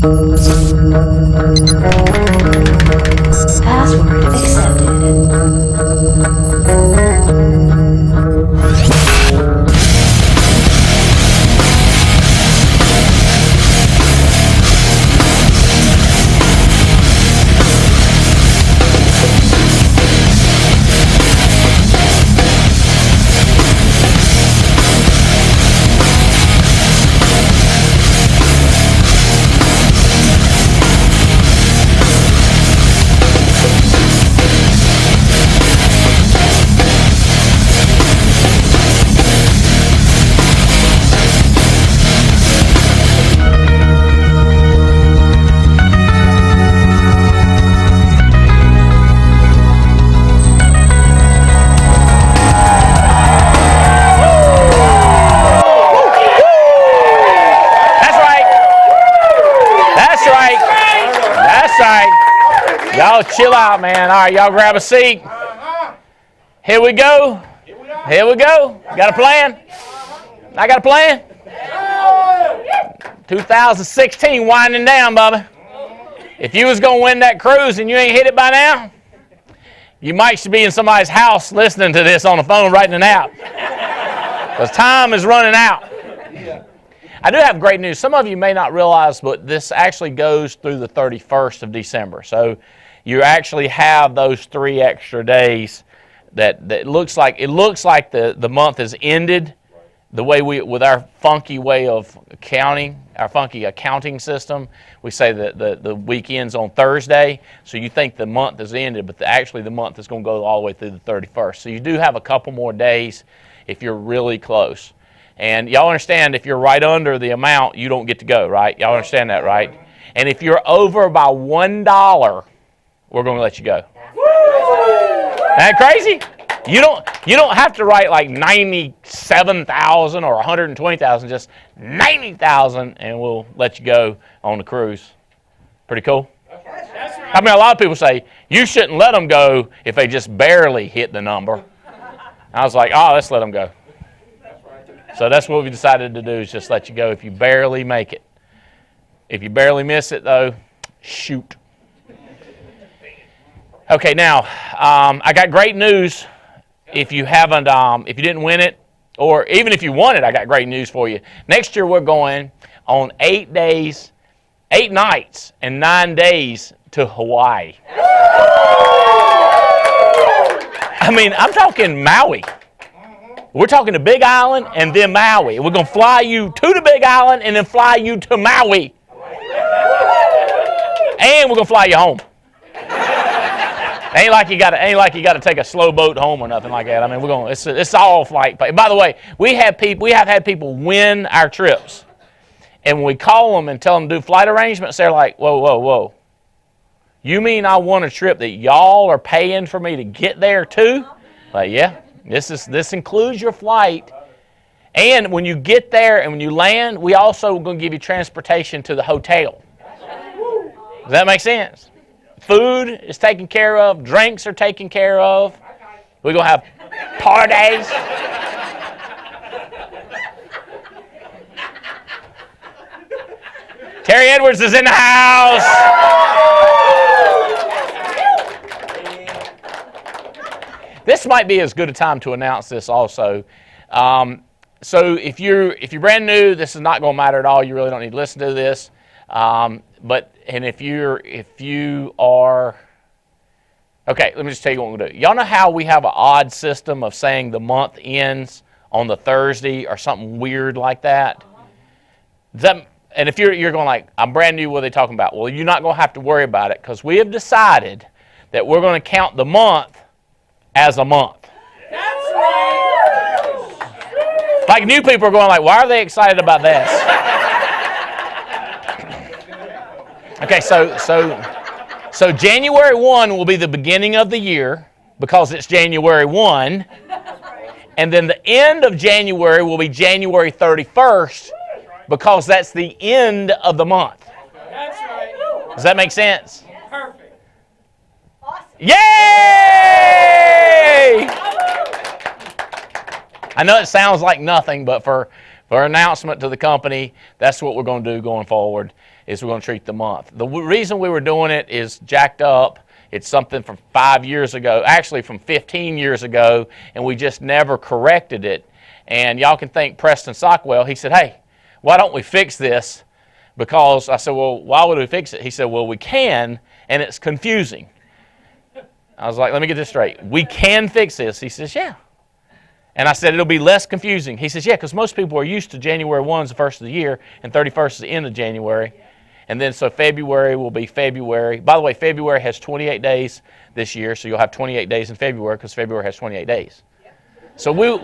Password Y'all chill out, man. All right, y'all grab a seat. Here we go. Here we go. Got a plan? I got a plan? 2016 winding down, Bubba. If you was going to win that cruise and you ain't hit it by now, you might should be in somebody's house listening to this on the phone writing it out. Because time is running out. I do have great news. Some of you may not realize, but this actually goes through the 31st of December. So you actually have those 3 extra days that looks like the month has ended the way with our funky way of accounting, our funky accounting system. We say that the week ends on Thursday, so you think the month has ended, but actually the month is going to go all the way through the 31st. So you do have a couple more days if you're really close. And y'all understand if you're right under the amount, you don't get to go, right? Y'all understand that, right? And if you're over by $1, we're going to let you go. Isn't that crazy? You don't have to write like 97,000 or 120,000, just 90,000, and we'll let you go on the cruise. Pretty cool? I mean, a lot of people say, you shouldn't let them go if they just barely hit the number. I was like, oh, let's let them go. So that's what we decided to do, is just let you go if you barely make it. If you barely miss it, though, shoot. Okay, now, I got great news. If you haven't, if you didn't win it, or even if you won it, I got great news for you. Next year, we're going on 8 days, 8 nights, and 9 days to Hawaii. I mean, I'm talking Maui. We're talking the Big Island and then Maui. We're going to fly you to the Big Island and then fly you to Maui. And we're going to fly you home. Ain't like you got to take a slow boat home or nothing like that. I mean, it's all flight pay. By the way, we have had people win our trips. And when we call them and tell them to do flight arrangements, they're like, whoa, whoa, whoa. You mean I won a trip that y'all are paying for me to get there too? Like, yeah. This includes your flight, and when you get there and when you land, we also going to give you transportation to the hotel. Does that make sense? Food is taken care of, drinks are taken care of. We're going to have parties. Terry Edwards is in the house. This might be as good a time to announce this also. So if you're brand new, this is not going to matter at all. You really don't need to listen to this. If you are, okay, let me just tell you what we're going to do. Y'all know how we have an odd system of saying the month ends on the Thursday or something weird like that? And if you're going like, I'm brand new, what are they talking about? Well, you're not going to have to worry about it, because we have decided that we're going to count the month as a month. That's right. Like, new people are going like, why are they excited about this? Okay, so January 1 will be the beginning of the year, because it's January 1. And then the end of January will be January 31st, because that's the end of the month. That's right. Does that make sense? Perfect. Yay! I know it sounds like nothing, but for For an announcement to the company, that's what we're going to do going forward, is we're going to treat the month. The reason we were doing it is jacked up. It's something from 5 years ago, actually from 15 years ago, and we just never corrected it. And y'all can thank Preston Sockwell. He said, hey, why don't we fix this? Because I said, well, why would we fix it? He said, well, we can, and it's confusing. I was like, let me get this straight. We can fix this. He says, yeah. And I said, it'll be less confusing. He says, yeah, because most people are used to January 1 is the first of the year, and 31st is the end of January. And then so February will be February. By the way, February has 28 days this year, so you'll have 28 days in February because February has 28 days. So we're It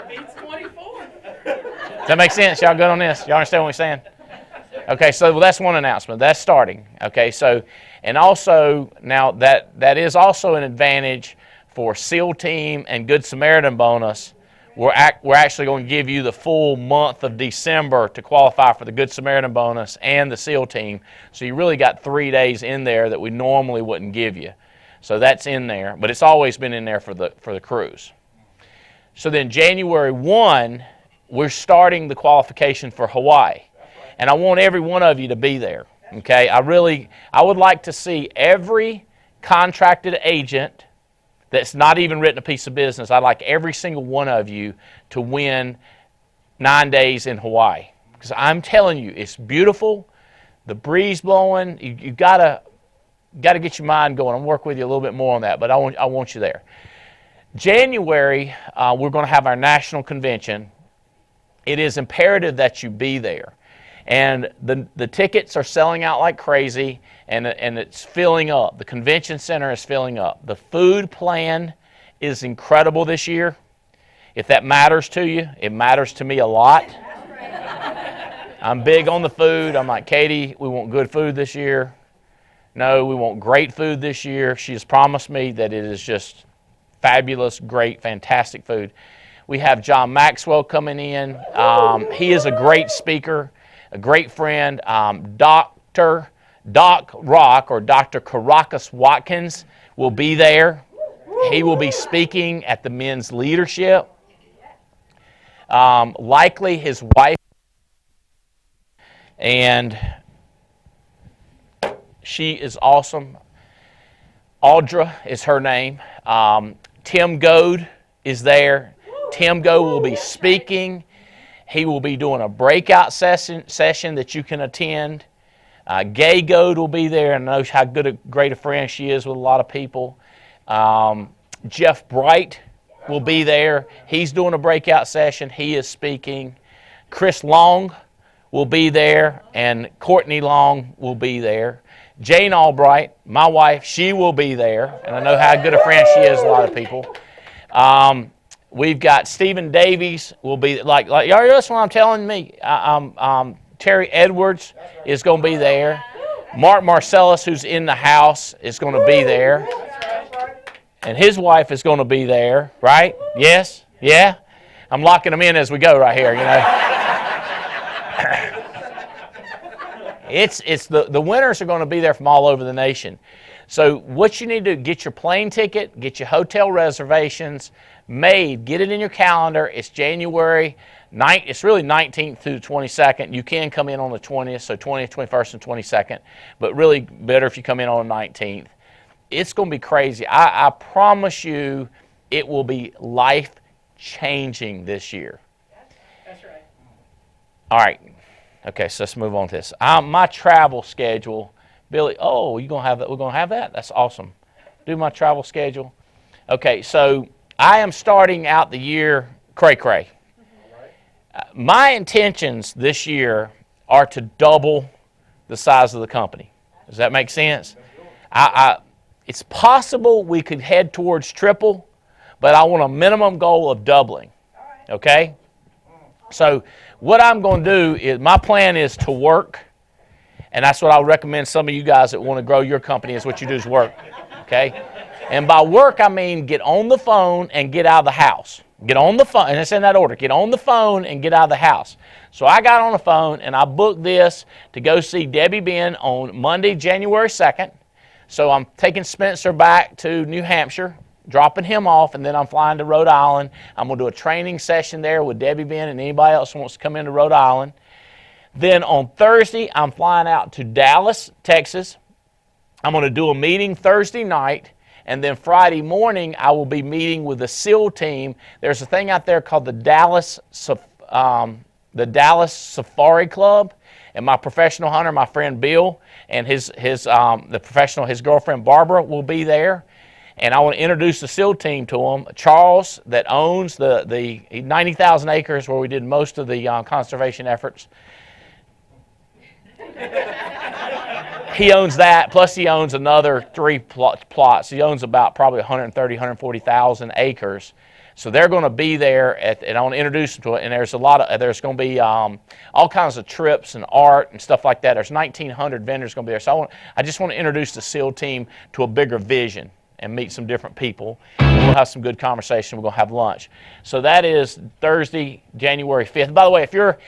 beats 24. Does that make sense? Y'all good on this? Y'all understand what we're saying? Okay, so that's one announcement. That's starting. Okay, so, and also, now that is also an advantage for SEAL Team and Good Samaritan bonus. We're actually going to give you the full month of December to qualify for the Good Samaritan bonus and the SEAL Team. So you really got 3 days in there that we normally wouldn't give you. So that's in there, but it's always been in there for the cruise. So then January 1, we're starting the qualification for Hawaii. And I want every one of you to be there, okay? I would like to see every contracted agent that's not even written a piece of business. I'd like every single one of you to win 9 days in Hawaii. Because I'm telling you, it's beautiful, the breeze blowing. You gotta get your mind going. I'll work with you a little bit more on that, but I want you there. January, we're going to have our national convention. It is imperative that you be there. And the tickets are selling out like crazy, and it's filling up. The convention center is filling up. The food plan is incredible this year. If that matters to you, it matters to me a lot. I'm big on the food. I'm like, Katie, we want good food this year. No, we want great food this year. She has promised me that it is just fabulous, great, fantastic food. We have John Maxwell coming in. He is a great speaker, a great friend. Doc Rock, or Dr. Caracas Watkins, will be there. He will be speaking at the men's leadership. Likely his wife, and she is awesome. Audra is her name. Tim Goad is there. Tim Goad will be speaking. He will be doing a breakout session that you can attend. Gay Goad will be there, and knows how great a friend she is with a lot of people. Jeff Bright will be there. He's doing a breakout session. He is speaking. Chris Long will be there, and Courtney Long will be there. Jane Albright, my wife, she will be there, and I know how good a friend she is to a lot of people. We've got Stephen Davies will be, like y'all, that's what I'm telling me. Terry Edwards is going to be there. Mark Marcellus, who's in the house, is going to be there. And his wife is going to be there, right? Yes? Yeah? I'm locking them in as we go right here, you know. It's the winners are going to be there from all over the nation. So what you need to get your plane ticket, get your hotel reservations made, get it in your calendar. It's January 9th. It's really 19th through the 22nd. You can come in on the 20th, so 20th, 21st, and 22nd. But really better if you come in on the 19th. It's going to be crazy. I promise you it will be life-changing this year. That's right. All right. Okay, so let's move on to this. My travel schedule, Billy. Oh, you gonna have that? We're gonna have that. That's awesome. Do my travel schedule. Okay, so I am starting out the year cray-cray. My intentions this year are to double the size of the company. Does that make sense? It's possible we could head towards triple, but I want a minimum goal of doubling. Okay? So what I'm going to do is, my plan is to work, and that's what I would recommend some of you guys that want to grow your company, is what you do is work. Okay? And by work, I mean get on the phone and get out of the house. Get on the phone, and it's in that order. Get on the phone and get out of the house. So I got on the phone, and I booked this to go see Debbie Ben on Monday, January 2nd. So I'm taking Spencer back to New Hampshire dropping him off, and then I'm flying to Rhode Island. I'm going to do a training session there with Debbie Ben and anybody else who wants to come into Rhode Island. Then on Thursday, I'm flying out to Dallas, Texas. I'm going to do a meeting Thursday night, and then Friday morning, I will be meeting with the SEAL team. There's a thing out there called the Dallas Safari Club, and my professional hunter, my friend Bill, and his girlfriend Barbara will be there. And I want to introduce the SEAL team to them. Charles, that owns the 90,000 acres where we did most of the conservation efforts. He owns that, plus he owns another 3 plots. He owns about probably 130, 140,000 acres. So they're going to be there, and I want to introduce them to it. And there's going to be all kinds of trips and art and stuff like that. There's 1,900 vendors going to be there. So I just want to introduce the SEAL team to a bigger vision and meet some different people. And we'll have some good conversation. We're going to have lunch. So that is Thursday, January 5th. By the way, if you're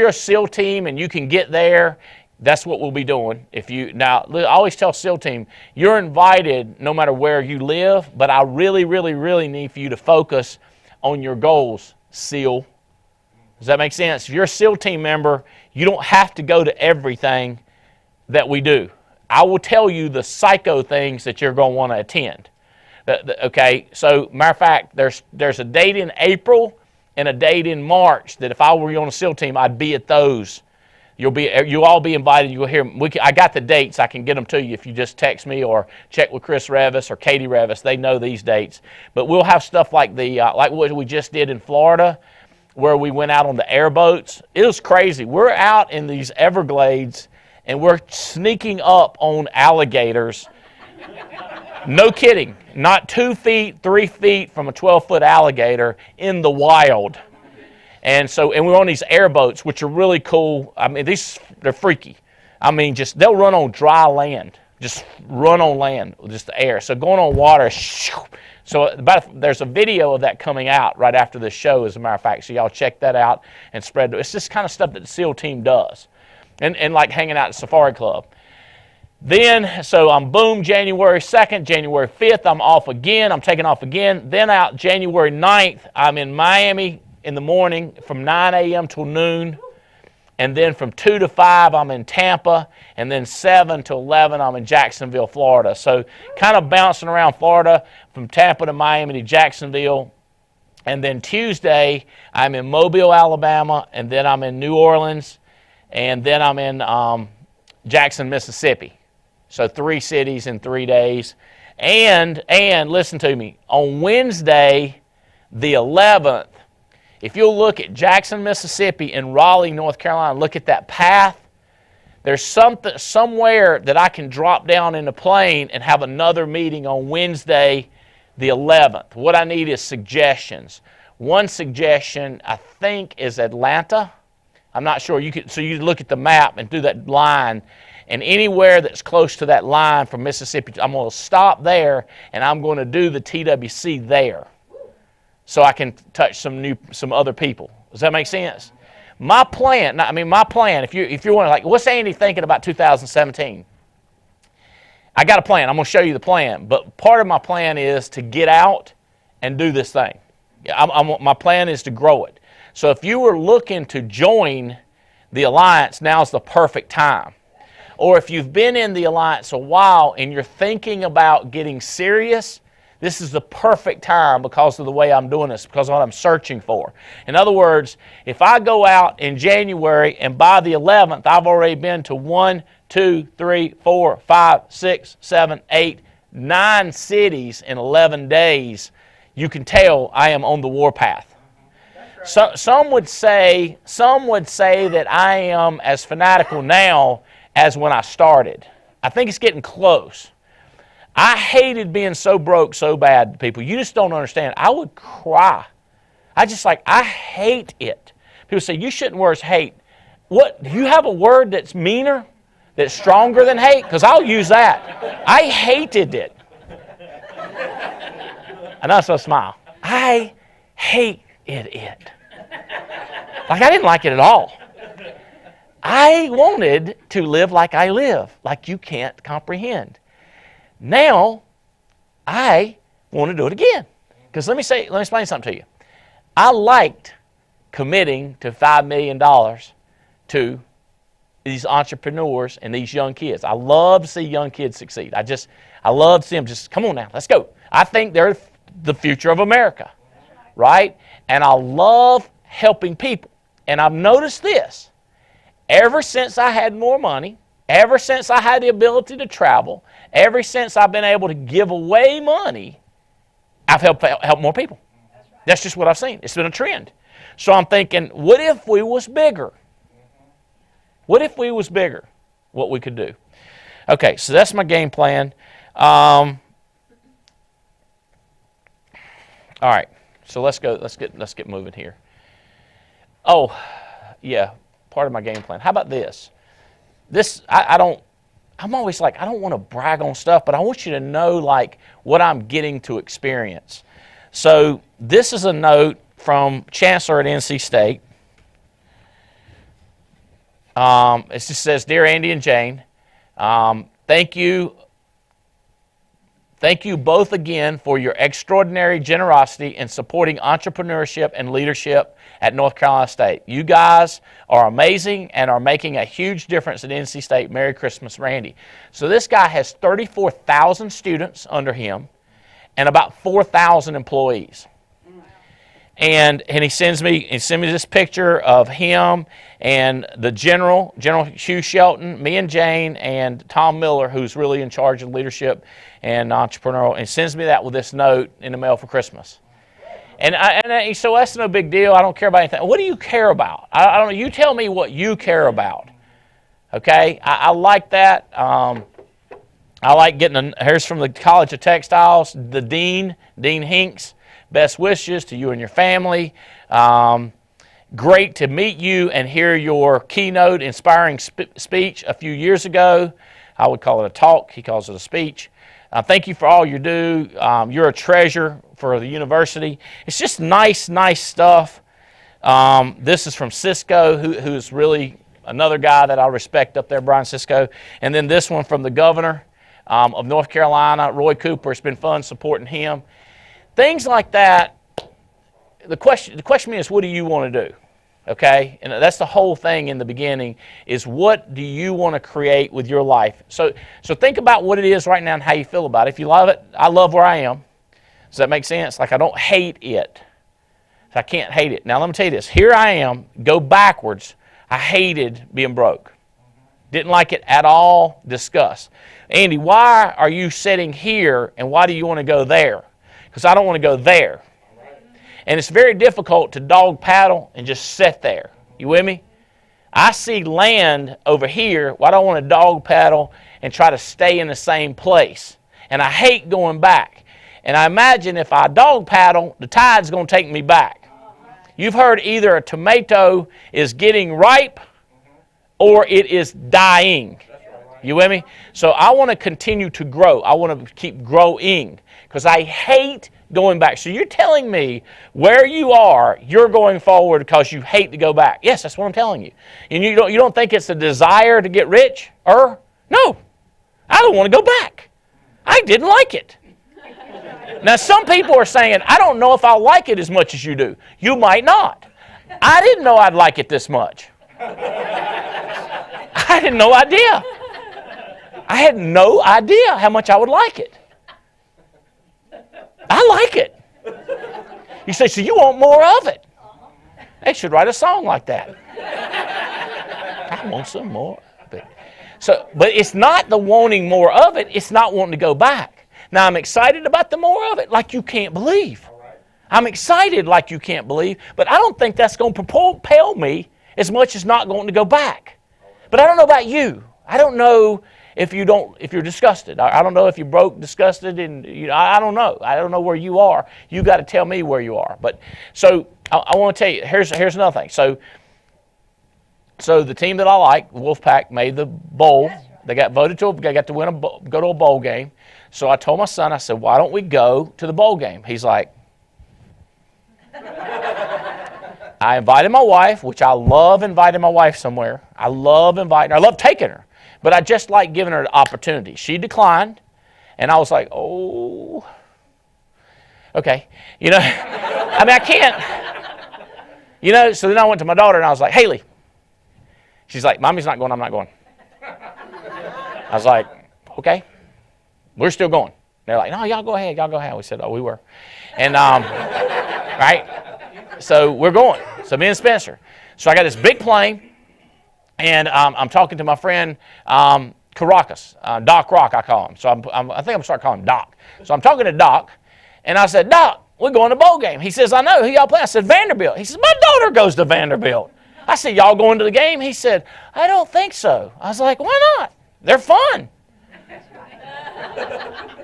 a SEAL team and you can get there, that's what we'll be doing. I always tell SEAL team, you're invited no matter where you live, but I really, really, really need for you to focus on your goals, SEAL. Does that make sense? If you're a SEAL team member, you don't have to go to everything that we do. I will tell you the psycho things that you're going to want to attend. Okay, so matter of fact, there's a date in April and a date in March that if I were you on a SEAL team, I'd be at those. You'll all be invited. You'll hear. I got the dates. I can get them to you if you just text me or check with Chris Revis or Katie Revis. They know these dates. But we'll have stuff like like what we just did in Florida, where we went out on the airboats. It was crazy. We're out in these Everglades and we're sneaking up on alligators. No kidding. Not 2 feet, 3 feet from a 12-foot alligator in the wild. And we're on these airboats, which are really cool. I mean, they're freaky. I mean, they'll run on dry land. Just run on land, just the air. So going on water, so there's a video of that coming out right after this show, as a matter of fact. So y'all check that out and spread it. It's just kind of stuff that the SEAL team does. And like hanging out at Safari Club. Then, so I'm boom, January 2nd, January 5th, I'm off again. I'm taking off again. Then out January 9th, I'm in Miami in the morning from 9 a.m. till noon. And then from 2 to 5, I'm in Tampa. And then 7 to 11, I'm in Jacksonville, Florida. So kind of bouncing around Florida from Tampa to Miami to Jacksonville. And then Tuesday, I'm in Mobile, Alabama. And then I'm in New Orleans. And then I'm in Jackson, Mississippi. So 3 cities in 3 days. And listen to me, on Wednesday, the 11th, if you'll look at Jackson, Mississippi and Raleigh, North Carolina, look at that path, there's somewhere that I can drop down in a plane and have another meeting on Wednesday, the 11th. What I need is suggestions. One suggestion, I think, is Atlanta. I'm not sure. So you look at the map and do that line, and anywhere that's close to that line from Mississippi, I'm going to stop there, and I'm going to do the TWC there, so I can touch some other people. Does that make sense? My plan. If you're wondering, like, what's Andy thinking about 2017? I got a plan. I'm going to show you the plan, but part of my plan is to get out and do this thing. My plan is to grow it. So if you were looking to join the Alliance, now's the perfect time. Or if you've been in the Alliance a while and you're thinking about getting serious, this is the perfect time because of the way I'm doing this, because of what I'm searching for. In other words, if I go out in January and by the 11th, I've already been to 1, 2, 3, 4, 5, 6, 7, 8, 9 cities in 11 days, you can tell I am on the warpath. So, some would say that I am as fanatical now as when I started. I think it's getting close. I hated being so broke so bad, people. You just don't understand. I would cry. I hate it. People say, you shouldn't words hate. What, do you have a word that's meaner, that's stronger than hate? Because I'll use that. I hated it. And that's a smile. I hated it. Like I didn't like it at all. I wanted to live like I live, like you can't comprehend. Now, I want to do it again. Because let me explain something to you. I liked committing to $5 million to these entrepreneurs and these young kids. I love to see young kids succeed. I love to see them just, come on now, let's go. I think they're the future of America, right? And I love helping people. And I've noticed this. Ever since I had more money, ever since I had the ability to travel, ever since I've been able to give away money, I've helped more people. That's just what I've seen. It's been a trend. So I'm thinking, what if we was bigger? What if we was bigger? What we could do. Okay, so that's my game plan. All right, so let's go. Let's get moving here. Oh, yeah, part of my game plan. How about this? I'm always like, I don't want to brag on stuff, but I want you to know like what I'm getting to experience. So this is a note from Chancellor at NC State. It just says, Dear Andy and Jane, thank you both again for your extraordinary generosity in supporting entrepreneurship and leadership at North Carolina State. You guys are amazing and are making a huge difference at NC State. Merry Christmas, Randy. So this guy has 34,000 students under him and about 4,000 employees. And he sends me this picture of him and the General Hugh Shelton, me and Jane, and Tom Miller, who's really in charge of leadership and entrepreneurial, and sends me that with this note in the mail for Christmas. And so that's no big deal. I don't care about anything. What do you care about? I don't know. You tell me what you care about. Okay? I like that. I like getting here's from the College of Textiles, the Dean Hinks. Best wishes to you and your family. Great to meet you and hear your keynote inspiring speech a few years ago. I would call it a talk. He calls it a speech. Thank you for all you do. You're a treasure for the university. It's just nice stuff. This is from Cisco, who's really another guy that I respect up there, Brian Cisco. And then this one from the governor of North Carolina, Roy Cooper. It's been fun supporting him. Things like that. The question is, what do you want to do? Okay? And that's the whole thing in the beginning, is what do you want to create with your life? So think about what it is right now and how you feel about it. If you love it, I love where I am. Does that make sense? Like, I don't hate it. I can't hate it. Now, let me tell you this. Here I am. Go backwards. I hated being broke. Didn't like it at all. Disgust. Andy, why are you sitting here and why do you want to go there? Because I don't want to go there. And it's very difficult to dog paddle and just sit there. You with me? I see land over here. Why do I want to dog paddle and try to stay in the same place? And I hate going back. And I imagine if I dog paddle, the tide's going to take me back. You've heard either a tomato is getting ripe or it is dying. You with me? So I want to continue to grow. I want to keep growing because I hate going back. So you're telling me where you are, you're going forward because you hate to go back. Yes, that's what I'm telling you. And you don't think it's a desire to get rich? No, I don't want to go back. I didn't like it. Now some people are saying, I don't know if I'll like it as much as you do. You might not. I didn't know I'd like it this much. I had no idea. I had no idea how much I would like it. I like it. You say, so you want more of it? They should write a song like that. I want some more of it. But it's not the wanting more of it. It's not wanting to go back. Now, I'm excited about the more of it like you can't believe. I'm excited like you can't believe, but I don't think that's going to propel me as much as not going to go back. But I don't know about you. I don't know if you're disgusted. I don't know if you're broke, disgusted, and I don't know. I don't know where you are. You got to tell me where you are. But so I want to tell you. Here's another thing. So the team that I like, Wolfpack, made the bowl. They got voted to. They got to go to a bowl game. So I told my son. I said, why don't we go to the bowl game? He's like. I invited my wife, which I love inviting my wife somewhere. I love inviting her. I love taking her. But I just like giving her the opportunity. She declined, and I was like, oh. Okay. You know, I mean, I can't. You know, so then I went to my daughter and I was like, Haley. She's like, Mommy's not going, I'm not going. I was like, okay. We're still going. They're like, no, y'all go ahead. Y'all go ahead. We said, oh, we were. And, right? So we're going. So me and Spencer. So I got this big plane, and I'm talking to my friend Caracas, Doc Rock, I call him. So I think I'm going to start calling him Doc. So I'm talking to Doc, and I said, Doc, we're going to bowl game. He says, I know. Who y'all play? I said, Vanderbilt. He says, my daughter goes to Vanderbilt. I said, y'all going to the game? He said, I don't think so. I was like, why not? They're fun.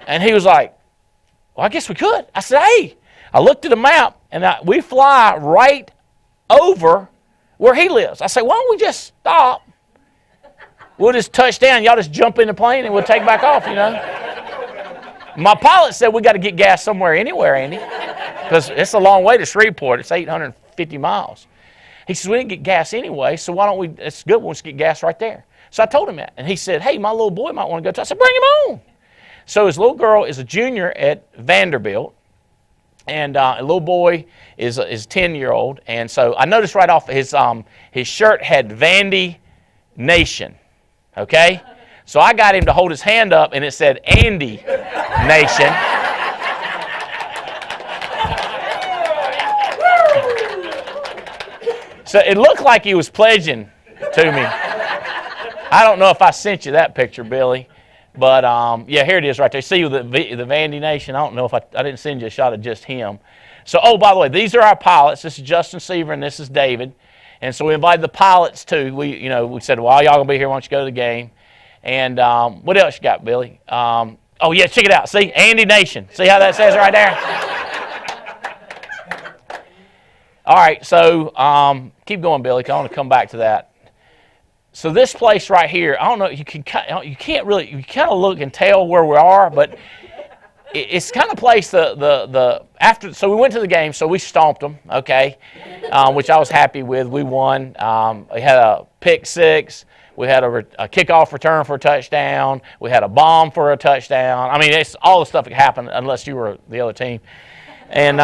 And he was like, well, I guess we could. I said, hey, I looked at the map, and we fly right over where he lives. I said, why don't we just stop? We'll just touch down. Y'all just jump in the plane, and we'll take back off, you know. My pilot said we got to get gas somewhere, anywhere, Andy, because it's a long way to Shreveport. It's 850 miles. He says, we didn't get gas anyway, so why don't we, it's good, we'll just get gas right there. So I told him that, and he said, hey, my little boy might want to go too. I said, bring him on. So his little girl is a junior at Vanderbilt, and a little boy is a 10-year-old. And so I noticed right off his shirt had Vandy Nation, okay? So I got him to hold his hand up, and it said Andy Nation. So it looked like he was pledging to me. I don't know if I sent you that picture, Billy. But, yeah, here it is right there. See the Vandy Nation? I don't know if I didn't send you a shot of just him. So, oh, by the way, these are our pilots. This is Justin Seaver and this is David. And so we invited the pilots, too. We said, well, y'all going to be here. Why don't you go to the game? And what else you got, Billy? Oh, yeah, check it out. See, Andy Nation. See how that says right there? All right, so keep going, Billy, 'cause I want to come back to that. So this place right here, I don't know, you can't really, you kind of look and tell where we are, but it's kind of place after. So we went to the game, so we stomped them, okay, which I was happy with. We won. We had a pick six. We had a kickoff return for a touchdown. We had a bomb for a touchdown. I mean, it's all the stuff that happened unless you were the other team. And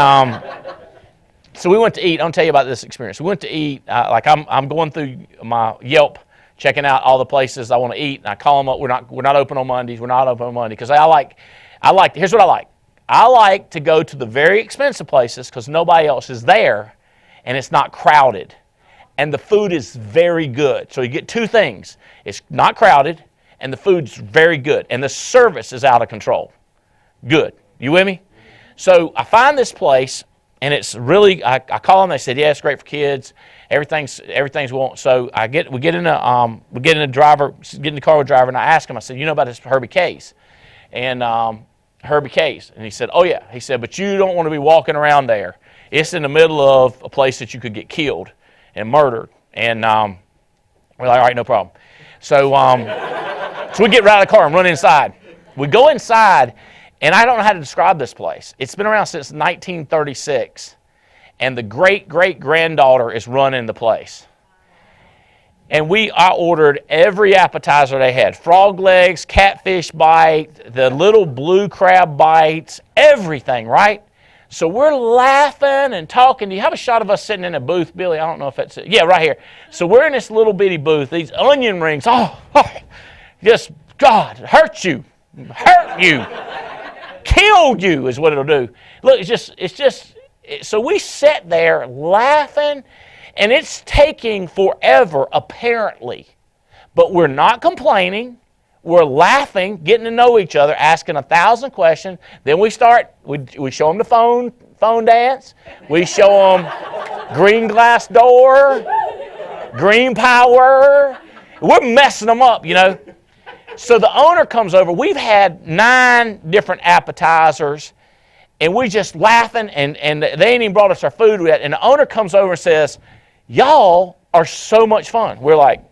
so we went to eat. I'll tell you about this experience. We went to eat. I'm going through my Yelp, checking out all the places I want to eat, and I call them up. We're not open on Mondays. We're not open on Monday because here's what I like. I like to go to the very expensive places because nobody else is there, and it's not crowded, and the food is very good. So you get two things: it's not crowded, and the food's very good, and the service is out of control. Good. You with me? So I find this place, and it's really. I call them. They said, "Yeah, it's great for kids. Everything's we want." So we get in the car with driver, and I asked him. I said, "You know about this Herbie Case?" And Herbie Case, and he said, "Oh yeah." He said, "But you don't want to be walking around there. It's in the middle of a place that you could get killed and murdered." And we're like, "All right, no problem." So so we get right out of the car and run inside. We go inside, and I don't know how to describe this place. It's been around since 1936. And the great-great-granddaughter is running the place. And I ordered every appetizer they had. Frog legs, catfish bite, the little blue crab bites, everything, right? So we're laughing and talking. Do you have a shot of us sitting in a booth, Billy? I don't know if that's it. Yeah, right here. So we're in this little bitty booth. These onion rings, just, God, hurt you, killed you is what it'll do. Look, it's just. So we sat there laughing, and it's taking forever, apparently. But we're not complaining. We're laughing, getting to know each other, asking 1,000 questions. Then we show them the phone dance. We show them green glass door, green power. We're messing them up, you know. So the owner comes over. We've had 9 different appetizers. And we just laughing, and they ain't even brought us our food yet. And the owner comes over and says, "Y'all are so much fun." We're like,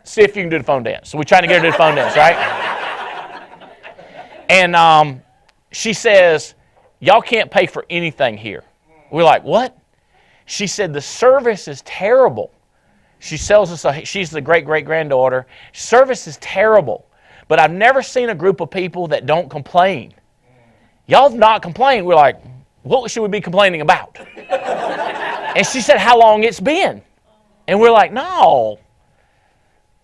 "See if you can do the phone dance." So we're trying to get her to do the phone dance, right? And she says, "Y'all can't pay for anything here." We're like, "What?" She said, "The service is terrible." She sells us she's the great-great-granddaughter. Service is terrible, but I've never seen a group of people that don't complain. y'all have not complained. We're like, what should we be complaining about? And she said, how long it's been. And we're like, no.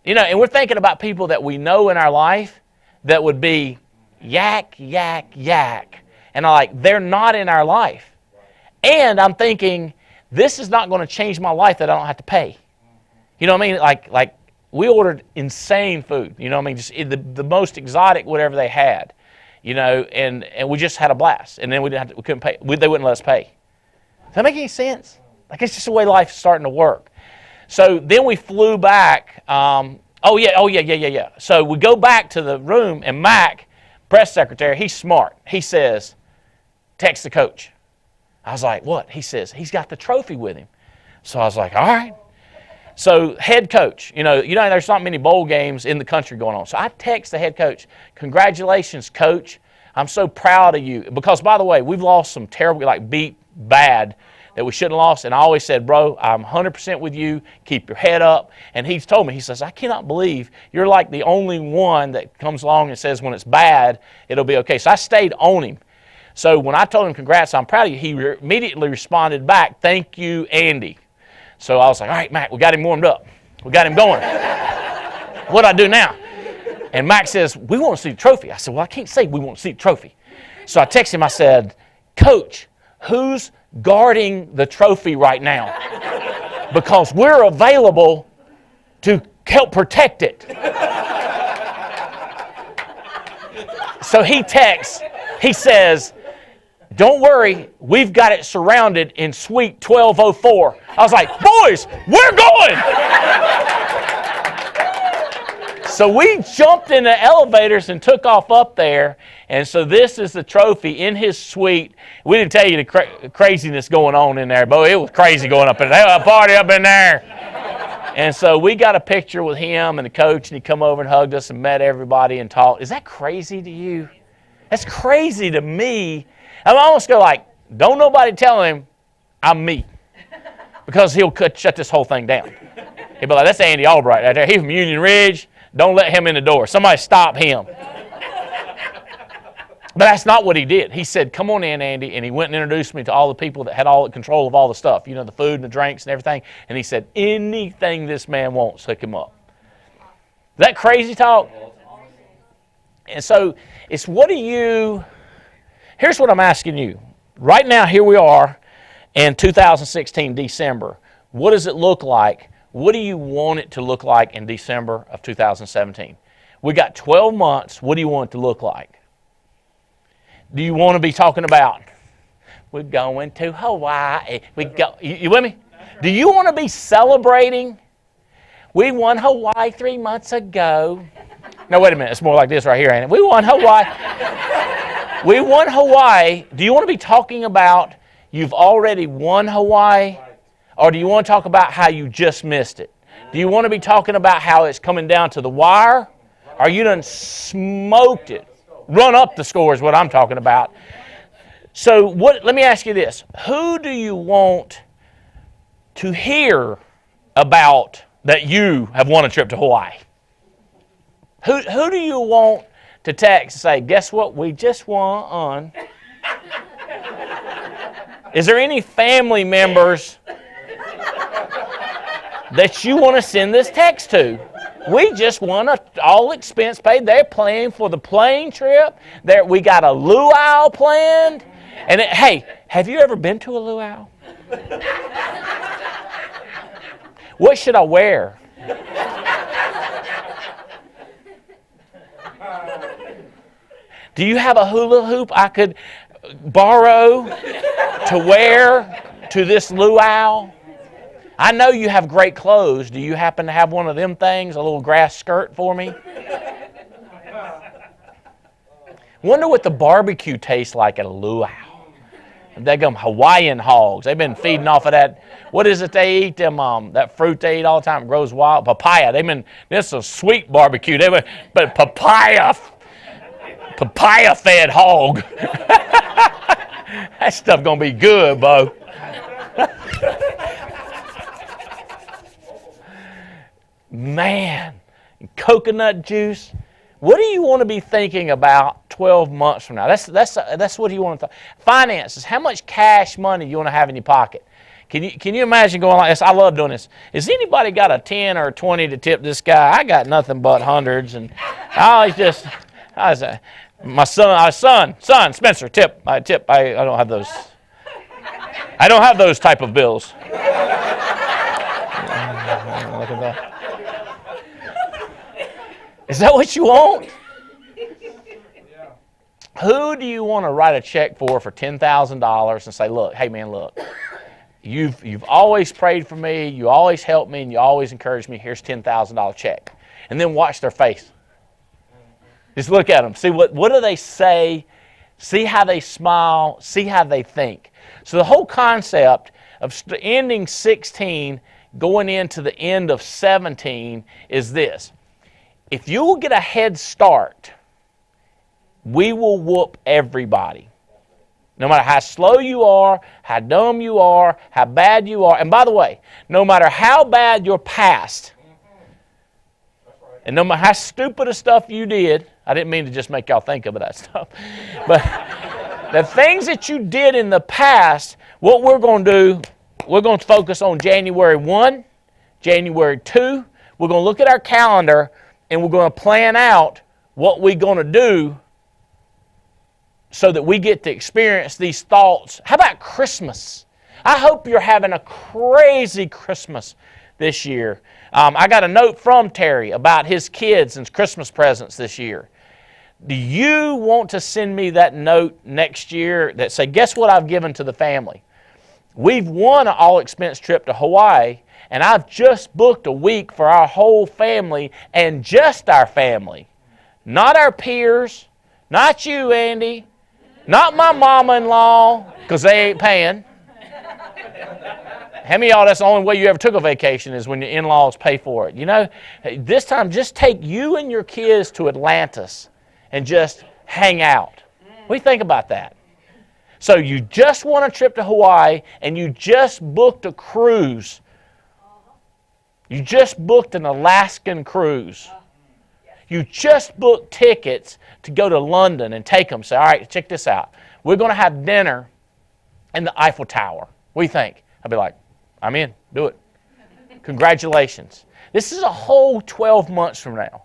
You know, and we're thinking about people that we know in our life that would be yak, yak, yak. And I'm like, they're not in our life. And I'm thinking, this is not going to change my life that I don't have to pay. You know what I mean? Like we ordered insane food. You know what I mean? Just the most exotic whatever they had. You know, and we just had a blast. And then we couldn't pay. They wouldn't let us pay. Does that make any sense? Like, it's just the way life's starting to work. So then we flew back. Oh yeah. So we go back to the room, and Mac, press secretary, he's smart. He says, text the coach. I was like, what? He says, he's got the trophy with him. So I was like, all right. So head coach, you know, there's not many bowl games in the country going on. So I text the head coach, congratulations, coach. I'm so proud of you. Because, by the way, we've lost some terrible, like beat bad that we shouldn't have lost. And I always said, bro, I'm 100% with you. Keep your head up. And he's told me, he says, I cannot believe you're like the only one that comes along and says when it's bad, it'll be okay. So I stayed on him. So when I told him, congrats, I'm proud of you, he immediately responded back, thank you, Andy. So I was like, all right, Mac, we got him warmed up. We got him going. What do I do now? And Mac says, we want to see the trophy. I said, well, I can't say we want to see the trophy. So I texted him, I said, Coach, who's guarding the trophy right now? Because we're available to help protect it. So he texts, he says, don't worry, we've got it surrounded in suite 1204. I was like, boys, we're going! So we jumped in the elevators and took off up there. And so this is the trophy in his suite. We didn't tell you the craziness going on in there, but it was crazy going up in there. They had a party up in there. And so we got a picture with him and the coach, and he come over and hugged us and met everybody and talked. Is that crazy to you? That's crazy to me. I almost go like, don't nobody tell him I'm me. Because he'll shut this whole thing down. He'll be like, that's Andy Albright right there. He's from Union Ridge. Don't let him in the door. Somebody stop him. But that's not what he did. He said, come on in, Andy. And he went and introduced me to all the people that had all the control of all the stuff. You know, the food and the drinks and everything. And he said, anything this man wants, hook him up. Is that crazy talk? And so it's here's what I'm asking you. Right now, here we are in 2016, December. What does it look like? What do you want it to look like in December of 2017? We got 12 months. What do you want it to look like? Do you want to be talking about, we're going to Hawaii? You with me? Do you want to be celebrating? We won Hawaii 3 months ago. No, wait a minute. It's more like this right here, ain't it? We won Hawaii. We won Hawaii. Do you want to be talking about you've already won Hawaii? Or do you want to talk about how you just missed it? Do you want to be talking about how it's coming down to the wire? Or you done smoked it? Run up the score is what I'm talking about. So let me ask you this. Who do you want to hear about that you have won a trip to Hawaii? Who do you want to text and say, guess what, we just won? Is there any family members that you want to send this text to? We just won all expense paid. They're paying for the plane trip. We got a luau planned. And hey, have you ever been to a luau? What should I wear? Do you have a hula hoop I could borrow to wear to this luau? I know you have great clothes. Do you happen to have one of them things, a little grass skirt for me? Wonder what the barbecue tastes like at a luau. They got Hawaiian hogs. They've been feeding off of that. What is it they eat? That fruit they eat all the time. It grows wild. Papaya. This is a sweet barbecue. But papaya fed hog. That stuff gonna be good, Bo. Man, coconut juice What do you want to be thinking about 12 months from now? That's what you want to think. Finances. How much cash money you want to have in your pocket? Can you imagine going like this? I love doing this. Has anybody got a 10 or a 20 to tip this guy? I got nothing but hundreds, and my son, Spencer, tip. I don't have those. I don't have those type of bills. Look at that. Is that what you want? Who do you want to write a check for $10,000 and say, look, hey man, look, you've always prayed for me, you always helped me, and you always encouraged me. Here's $10,000 check, and then watch their face. Just look at them. See what do they say? See how they smile. See how they think. So the whole concept of ending 16, going into the end of 17 is this. If you will get a head start, we will whoop everybody. No matter how slow you are, how dumb you are, how bad you are. And by the way, no matter how bad your past, and no matter how stupid of stuff you did, I didn't mean to just make y'all think of that stuff, but the things that you did in the past, what we're going to do, we're going to focus on January 1, January 2. We're going to look at our calendar, and we're going to plan out what we're going to do so that we get to experience these thoughts. How about Christmas? I hope you're having a crazy Christmas this year. I got a note from Terry about his kids and Christmas presents this year. Do you want to send me that note next year that say, guess what I've given to the family? We've won an all-expense trip to Hawaii, and I've just booked a week for our whole family, and just our family. Not our peers, not you, Andy, not my mama-in-law, because they ain't paying. How many of y'all, that's the only way you ever took a vacation is when your in-laws pay for it? You know, this time just take you and your kids to Atlantis and just hang out. What do you think about that? So you just won a trip to Hawaii and you just booked a cruise. You just booked an Alaskan cruise. You just booked tickets to go to London and take them. Say, all right, check this out. We're going to have dinner in the Eiffel Tower. What do you think? I'd be like, I'm in. Do it. Congratulations. This is a whole 12 months from now.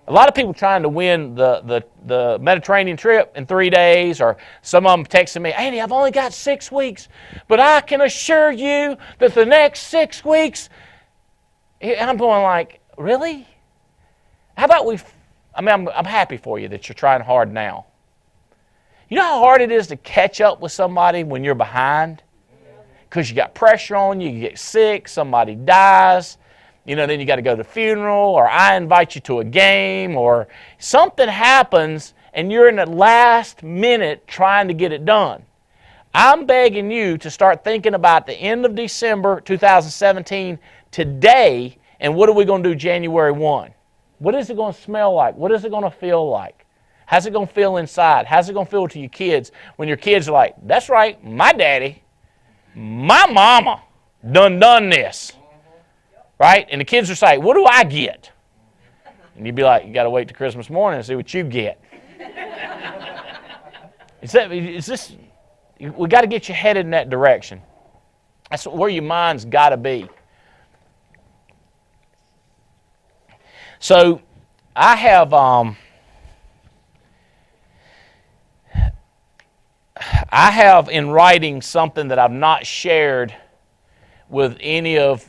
A lot of people trying to win the Mediterranean trip in 3 days, or some of them texting me, Andy, I've only got 6 weeks, but I can assure you that the next 6 weeks, and I'm going like, really? How about I'm happy for you that you're trying hard now. You know how hard it is to catch up with somebody when you're behind? Because you got pressure on you, you get sick, somebody dies, then you got to go to the funeral, or I invite you to a game, or something happens and you're in the last minute trying to get it done. I'm begging you to start thinking about the end of December 2017 today, and what are we going to do January 1? What is it going to smell like? What is it going to feel like? How's it going to feel inside? How's it going to feel to your kids when your kids are like, that's right, my daddy, my mama done this, right? And the kids are saying, what do I get? And you'd be like, you got to wait till Christmas morning and see what you get. We got to get you headed in that direction. That's where your mind's got to be. So I have in writing something that I've not shared with any of,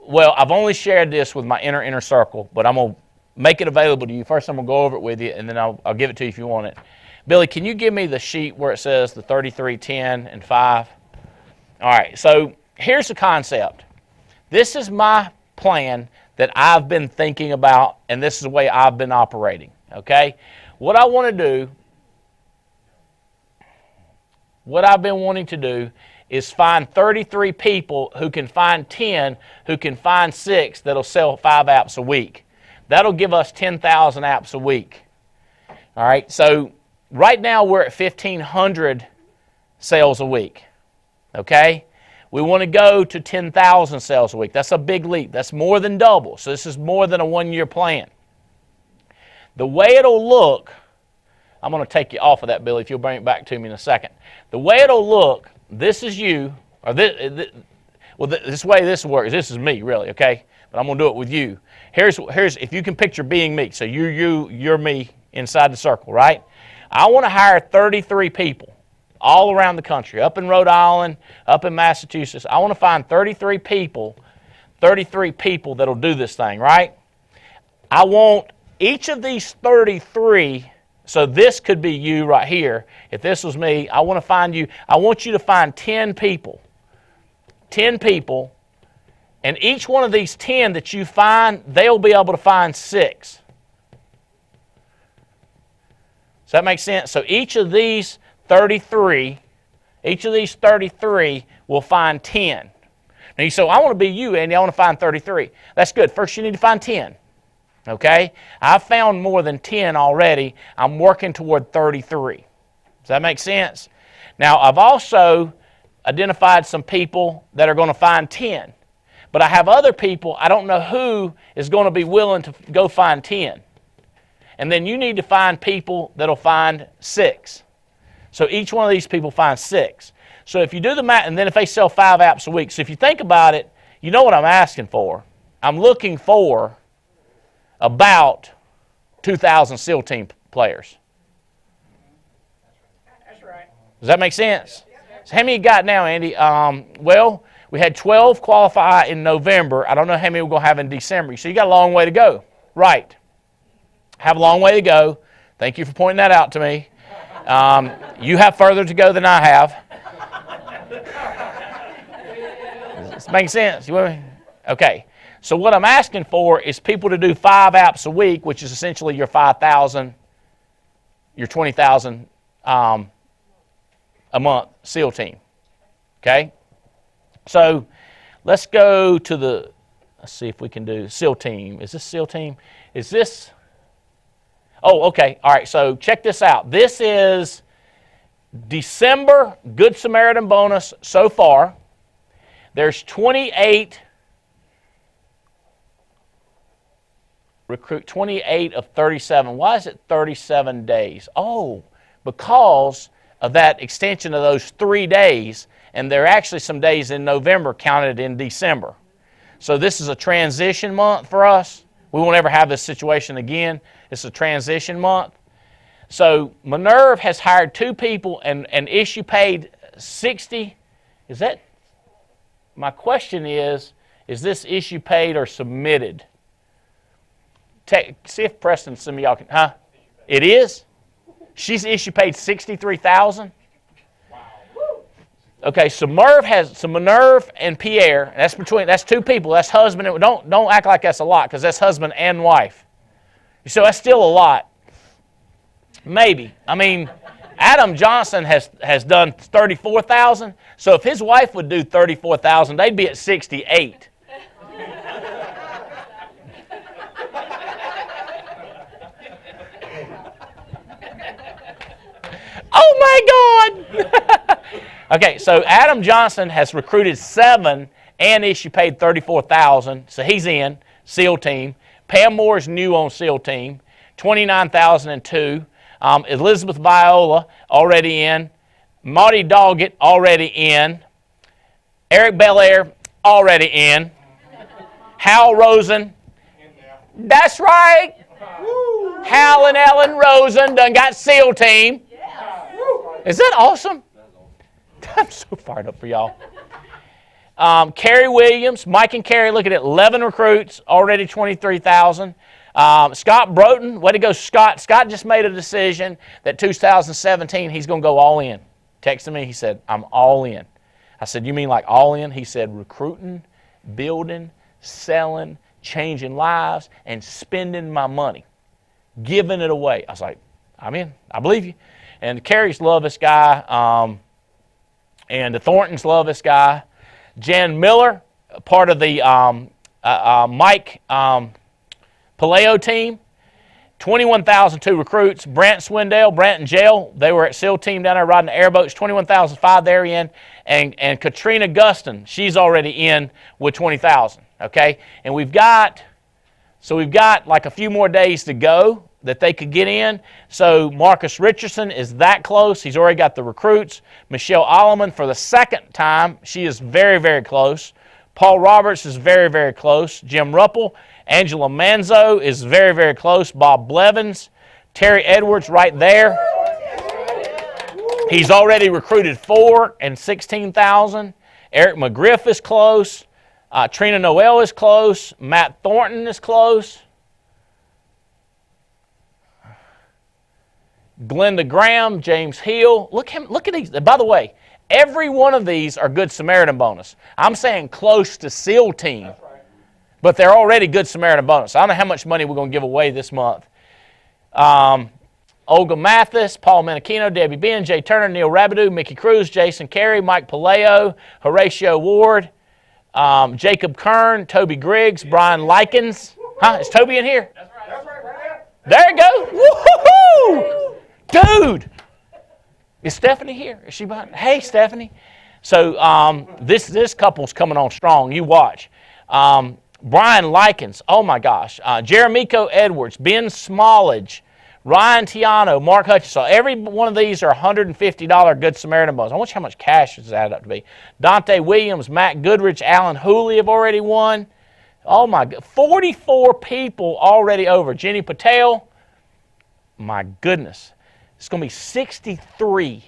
I've only shared this with my inner circle, but I'm going to make it available to you. First, I'm going to go over it with you, and then I'll give it to you if you want it. Billy, can you give me the sheet where it says the 33, 10, and 5? All right, so here's the concept. This is my plan that I've been thinking about, and this is the way I've been operating, okay? What I want to do, what I've been wanting to do is find 33 people who can find 10, who can find 6 that'll sell 5 apps a week. That'll give us 10,000 apps a week. All right, so right now we're at 1,500 sales a week, okay? We want to go to 10,000 sales a week. That's a big leap. That's more than double. So this is more than a one-year plan. the way it'll look, I'm going to take you off of that, Billy, if you'll bring it back to me in a second. The way it'll look, this is you, or this way this works. This is me, really, okay? But I'm going to do it with you. Here's if you can picture being me. So you're me inside the circle, right? I want to hire 33 people all around the country, up in Rhode Island, up in Massachusetts. I want to find 33 people that'll do this thing, right? I want each of these 33, so this could be you right here. If this was me, I want you to find 10 people. 10 people, and each one of these 10 that you find, they'll be able to find 6. Does that make sense? So each of these 33 will find 10. Now you say, I want to be you, Andy. I want to find 33. That's good. First you need to find 10. Okay? I've found more than 10 already. I'm working toward 33. Does that make sense? Now I've also identified some people that are going to find 10. But I have other people, I don't know who is going to be willing to go find 10. And then you need to find people that'll find 6. So each one of these people finds 6. So if you do the math, and then if they sell 5 apps a week, so if you think about it, you know what I'm asking for. I'm looking for about 2,000 SEAL team players. That's right. Does that make sense? So how many you got now, Andy? Well, we had 12 qualify in November. I don't know how many we're going to have in December. So you got a long way to go. Right. Have a long way to go. Thank you for pointing that out to me. You have further to go than I have. Does this make sense? Okay. So what I'm asking for is people to do 5 apps a week, which is essentially your 5,000, your 20,000 a month SEAL team. Okay? So let's go to let's see if we can do SEAL team. Is this SEAL team? Is this? Oh, okay. All right. So check this out. This is December Good Samaritan bonus so far. There's 28 of 37. Why is it 37 days? Oh, because of that extension of those 3 days, and there are actually some days in November counted in December. So this is a transition month for us. We won't ever have this situation again. It's a transition month. So Minerve has hired 2 people and issue paid 60. Is that? My question is this issue paid or submitted? See if Preston, some of y'all can, huh? It is? She's issue paid $63,000. Okay, so Minerve and Pierre. That's 2 people. That's husband and don't act like that's a lot, because that's husband and wife. So that's still a lot. Maybe. I mean, Adam Johnson has done $34,000. So if his wife would do $34,000, they'd be at $68,000. Oh my God! Okay, so Adam Johnson has recruited 7 and issue paid $34,000, so he's in SEAL team. Pam Moore's new on SEAL team, $29,002. Elizabeth Viola already in. Marty Doggett already in. Eric Belair already in. Hal Rosen. That's right. Hal and Ellen Rosen done got SEAL team. Is that awesome? I'm so fired up for y'all. Kerry Williams, Mike and Kerry, look at it, 11 recruits, already 23,000. Scott Broughton, way to go, Scott. Scott just made a decision that 2017 he's going to go all in. Texted me, he said, I'm all in. I said, you mean like all in? He said, recruiting, building, selling, changing lives, and spending my money, giving it away. I was like, I'm in. I believe you. And Kerry's love this guy, and the Thorntons love this guy. Jan Miller, part of the Mike Paleo team, 21,002 recruits. Brant Swindell, Brant and Jail, they were at SEAL team down there riding the airboats, 21,005 they're in. And Katrina Guston, she's already in with 20,000, okay? And we've got like a few more days to go. that they could get in. So Marcus Richardson is that close. He's already got the recruits. Michelle Alleman for the second time. She is very, very close. Paul Roberts is very, very close. Jim Ruppel. Angela Manzo is very, very close. Bob Blevins. Terry Edwards right there. He's already recruited 4 and 16,000. Eric McGriff is close. Trina Noel is close. Matt Thornton is close. Glenda Graham, James Hill. Look at these. By the way, every one of these are Good Samaritan bonus. I'm saying close to SEAL team, but they're already Good Samaritan bonus. I don't know how much money we're going to give away this month. Olga Mathis, Paul Menachino, Debbie Ben, Jay Turner, Neil Rabidou, Mickey Cruz, Jason Carey, Mike Paleo, Horatio Ward, Jacob Kern, Toby Griggs, Brian Likens. Is Toby in here? That's right. There you go. Woo-hoo-hoo! Dude, is Stephanie here? Is she behind? Hey, Stephanie. So this couple's coming on strong. You watch. Brian Likens. Oh, my gosh. Jeremico Edwards, Ben Smallage, Ryan Tiano, Mark Hutchinson. Every one of these are $150 Good Samaritan bonus. I wonder how much cash does that add up to be. Dante Williams, Matt Goodrich, Alan Hooley have already won. Oh, my God. 44 people already over. Jenny Patel. My goodness. It's going to be 63.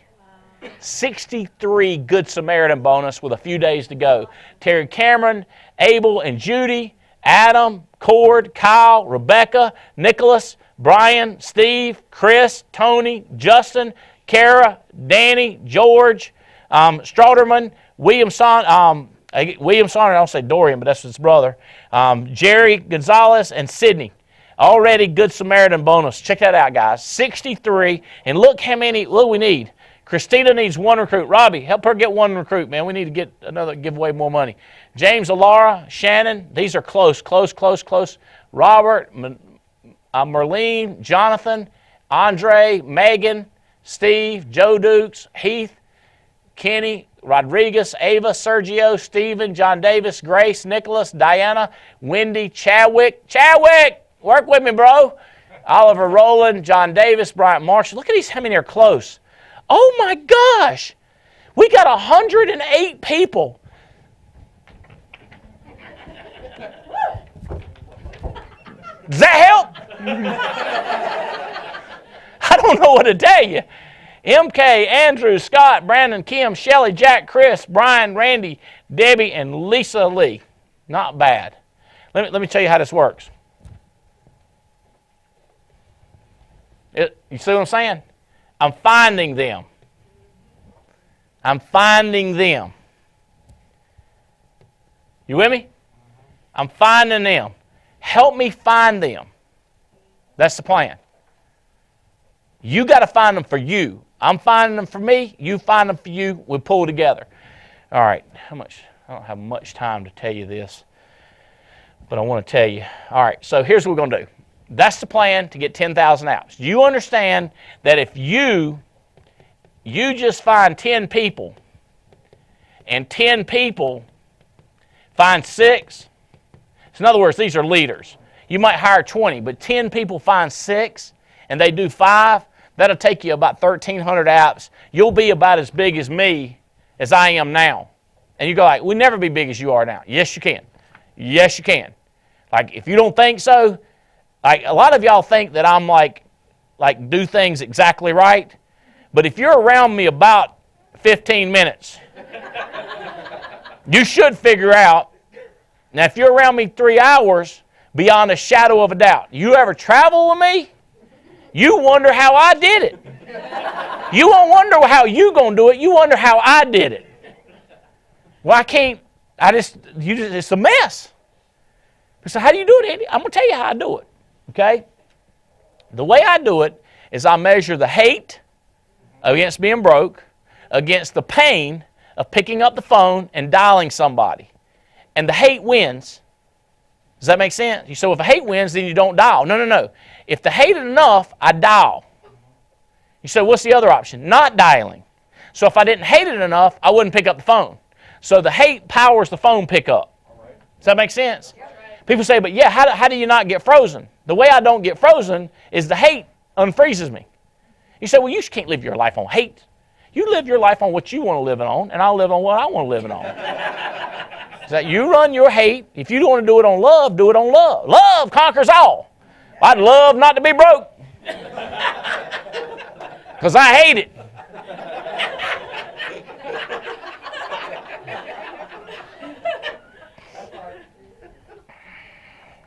63 Good Samaritan bonus with a few days to go. Terry Cameron, Abel and Judy, Adam, Cord, Kyle, Rebecca, Nicholas, Brian, Steve, Chris, Tony, Justin, Kara, Danny, George, Strouderman, William Saunders, I don't say Dorian, but that's his brother, Jerry Gonzalez, and Sydney. Already Good Samaritan bonus. Check that out, guys. 63. And look how many, we need. Christina needs 1 recruit. Robbie, help her get 1 recruit, man. We need to get another, give away more money. James Alara, Shannon, these are close. Robert, Merlene, Jonathan, Andre, Megan, Steve, Joe Dukes, Heath, Kenny, Rodriguez, Ava, Sergio, Stephen, John Davis, Grace, Nicholas, Diana, Wendy, Chadwick, work with me, bro. Oliver Rowland, John Davis, Bryant Marshall. Look at these, how many are close. Oh my gosh. We got 108 people. Does that help? I don't know what to tell you. MK, Andrew, Scott, Brandon, Kim, Shelly, Jack, Chris, Brian, Randy, Debbie, and Lisa Lee. Not bad. Let me tell you how this works. You see what I'm saying? I'm finding them. You with me? I'm finding them. Help me find them. That's the plan. You got to find them for you. I'm finding them for me. You find them for you. We pull together. All right. I don't have much time to tell you this, but I want to tell you. All right. So here's what we're going to do. That's the plan to get 10,000 apps. You understand that if you just find 10 people and 10 people find 6, so in other words, these are leaders. You might hire 20, but 10 people find 6 and they do 5, that'll take you about 1,300 apps. You'll be about as big as me as I am now. And you go like, we'll never be big as you are now. Yes, you can. Yes, you can. Like, if you don't think so, like a lot of y'all think that I'm like do things exactly right. But if you're around me about 15 minutes, you should figure out. Now, if you're around me 3 hours, beyond a shadow of a doubt. You ever travel with me? You wonder how I did it. You won't wonder how you going to do it. You wonder how I did it. Well, it's a mess. So how do you do it, Andy? I'm going to tell you how I do it. Okay? The way I do it is I measure the hate against being broke, against the pain of picking up the phone and dialing somebody. And the hate wins. Does that make sense? So if the hate wins, then you don't dial. No. If the hate is enough, I dial. You say, what's the other option? Not dialing. So if I didn't hate it enough, I wouldn't pick up the phone. So the hate powers the phone pickup. Does that make sense? People say, but yeah, how do you not get frozen? The way I don't get frozen is the hate unfreezes me. You say, well, you can't live your life on hate. You live your life on what you want to live it on, and I'll live on what I want to live it on. Is that you run your hate. If you don't want to do it on love, do it on love. Love conquers all. I'd love not to be broke because I hate it.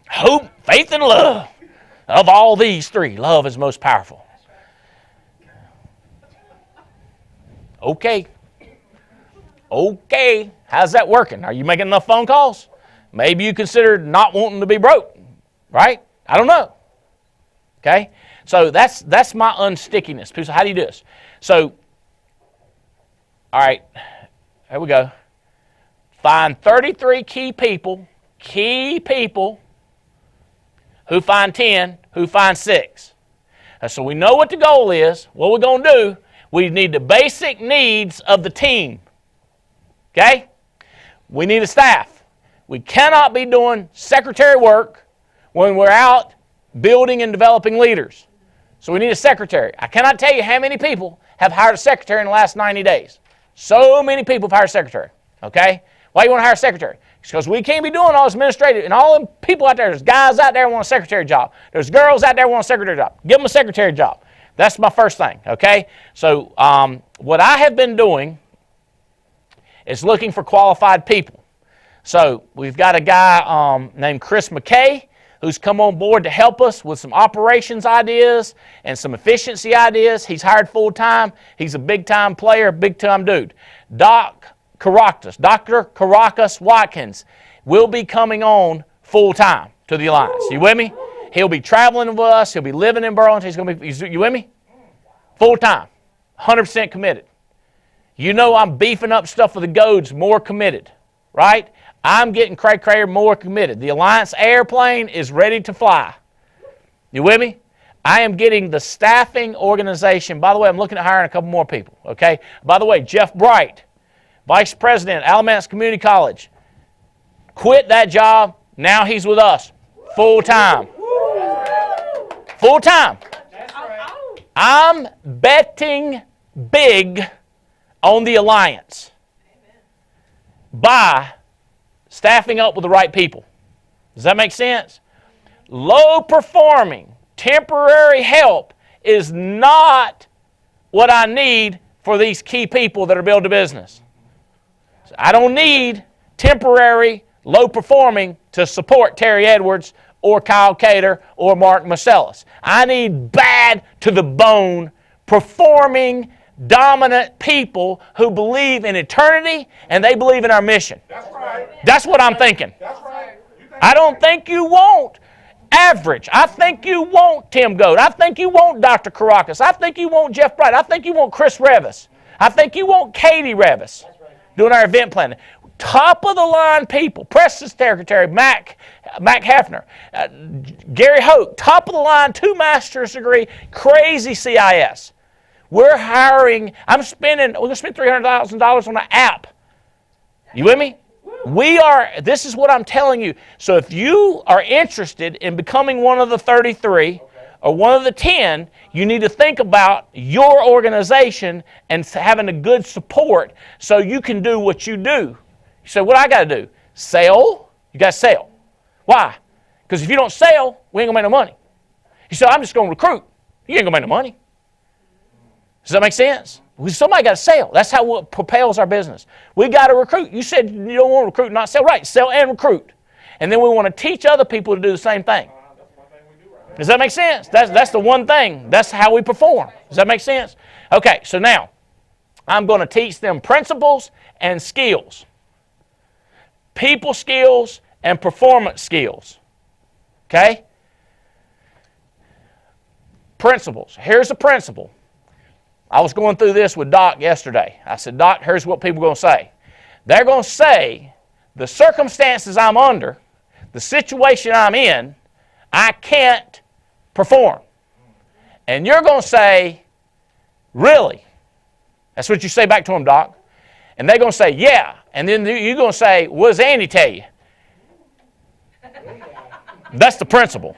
Hope, faith, and love. Of all these three, love is most powerful. Okay. How's that working? Are you making enough phone calls? Maybe you considered not wanting to be broke, right? I don't know. Okay? So that's my unstickiness. People say, how do you do this? So, all right, here we go. Find 33 key people who find 10, who find 6. So we know what the goal is. What we're going to do, we need the basic needs of the team. Okay? We need a staff. We cannot be doing secretary work when we're out building and developing leaders. So we need a secretary. I cannot tell you how many people have hired a secretary in the last 90 days. So many people have hired a secretary. Okay? Why do you want to hire a secretary? It's because we can't be doing all this administrative. And all them people out there, there's guys out there who want a secretary job. There's girls out there who want a secretary job. Give them a secretary job. That's my first thing, okay? So what I have been doing is looking for qualified people. So we've got a guy named Chris McKay who's come on board to help us with some operations ideas and some efficiency ideas. He's hired full-time. He's a big-time player, big-time dude. Dr. Caracas Watkins will be coming on full-time to the Alliance. You with me? He'll be traveling with us. He'll be living in Burlington. He's going to be, you with me? Full-time. 100% committed. You know I'm beefing up stuff with the Goads, more committed, right? I'm getting Craig Crayer more committed. The Alliance airplane is ready to fly. You with me? I am getting the staffing organization. By the way, I'm looking at hiring a couple more people, okay? By the way, Jeff Bright, Vice President, Alamance Community College, quit that job. Now he's with us full-time. Full-time. I'm betting big on the Alliance by staffing up with the right people. Does that make sense? Low-performing, temporary help is not what I need for these key people that are building a business. I don't need temporary, low-performing to support Terry Edwards or Kyle Cater or Mark Marcellus. I need bad to the bone, performing, dominant people who believe in eternity and they believe in our mission. That's right. That's what I'm thinking. That's right. I don't think you want average. I think you want Tim Goad. I think you want Dr. Caracas. I think you want Jeff Bright. I think you want Chris Revis. I think you want Katie Revis doing our event planning. Top of the line people. Preston's secretary, Mac Heffner. Gary Hoke. Top of the line, 2 master's degree, crazy CIS. We're hiring, we're going to spend $300,000 on an app. You with me? This is what I'm telling you. So if you are interested in becoming one of the 33 or one of the 10, you need to think about your organization and having a good support so you can do what you do. You say, what I got to do? Sell? You got to sell. Why? Because if you don't sell, we ain't going to make no money. You say, I'm just going to recruit. You ain't going to make no money. Does that make sense? Somebody got to sell. That's how it propels our business. We got to recruit. You said you don't want to recruit and not sell. Right, sell and recruit. And then we want to teach other people to do the same thing. Does that make sense? That's the one thing. That's how we perform. Does that make sense? Okay, so now I'm going to teach them principles and skills. People skills and performance skills. Okay? Principles. Here's a principle. I was going through this with Doc yesterday. I said, Doc, here's what people are going to say. They're going to say, the circumstances I'm under, the situation I'm in, I can't perform. And you're going to say, really? That's what you say back to them, Doc. And they're going to say, yeah. And then you're going to say, what does Andy tell you? That's the principle.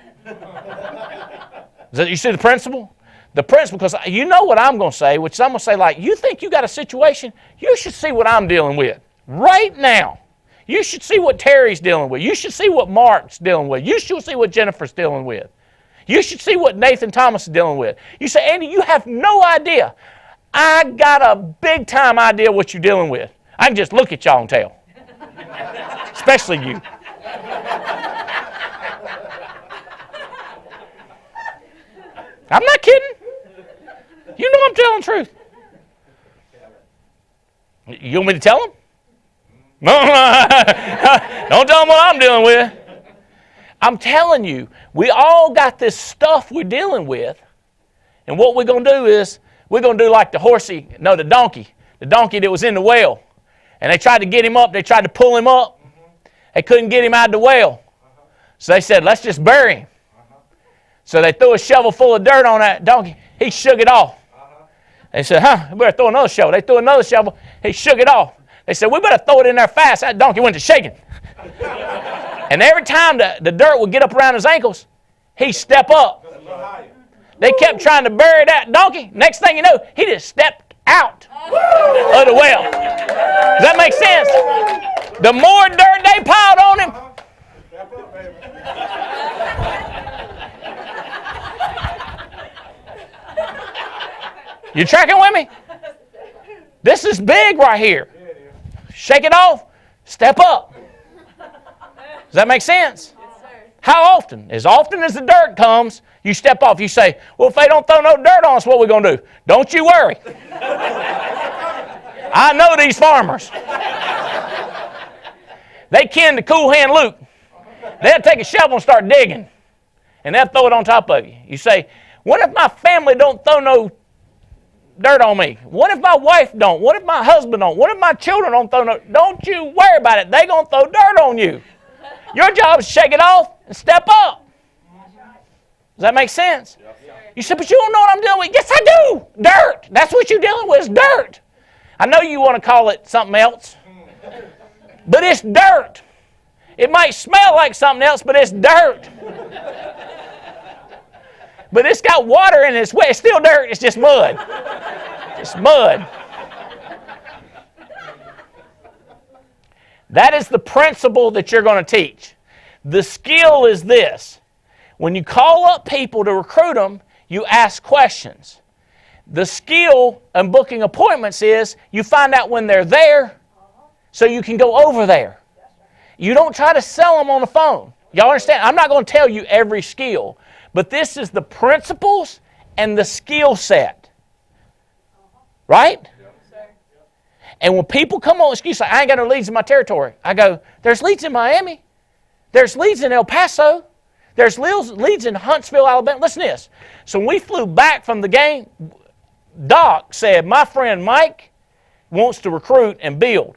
You see the principle? The principle, because you know what I'm going to say, which I'm going to say like, you think you got a situation, you should see what I'm dealing with right now. You should see what Terry's dealing with. You should see what Mark's dealing with. You should see what Jennifer's dealing with. You should see what Nathan Thomas is dealing with. You say, Andy, you have no idea. I got a big time idea what you're dealing with. I can just look at y'all and tell. Especially you. I'm not kidding. You know I'm telling the truth. You want me to tell them? No, don't tell them what I'm dealing with. I'm telling you, we all got this stuff we're dealing with, and what we're going to do is, we're going to do like the donkey that was in the well, and they tried to get him up, they tried to pull him up, they couldn't get him out of the well, so they said, let's just bury him. So they threw a shovel full of dirt on that donkey, he shook it off. They said, we better throw another shovel. They threw another shovel, he shook it off. They said, we better throw it in there fast. That donkey went to shaking. And every time the dirt would get up around his ankles, he'd step up. They kept trying to bury that donkey. Next thing you know, he just stepped out of the well. Does that make sense? The more dirt they piled on him, you tracking with me? This is big right here. Shake it off, step up. Does that make sense? Yes, sir. How often? As often as the dirt comes, you step off. You say, well, if they don't throw no dirt on us, what are we going to do? Don't you worry. I know these farmers. They ken to Cool Hand Luke. They'll take a shovel and start digging, and they'll throw it on top of you. You say, what if my family don't throw no dirt on me? What if my wife don't? What if my husband don't? What if my children don't throw no? Don't you worry about it. They're going to throw dirt on you. Your job is to shake it off and step up. Does that make sense? You said, but you don't know what I'm dealing with. Yes, I do. Dirt. That's what you're dealing with is dirt. I know you want to call it something else, but it's dirt. It might smell like something else, but it's dirt. But it's got water in it. It's still dirt. It's just mud. It's mud. That is the principle that you're going to teach. The skill is this. When you call up people to recruit them, you ask questions. The skill in booking appointments is you find out when they're there so you can go over there. You don't try to sell them on the phone. Y'all understand? I'm not going to tell you every skill, but this is the principles and the skill set. Right? And when people come on excuse like, I ain't got no leads in my territory, I go, there's leads in Miami. There's leads in El Paso. There's leads in Huntsville, Alabama. Listen to this. So when we flew back from the game, Doc said, my friend Mike wants to recruit and build.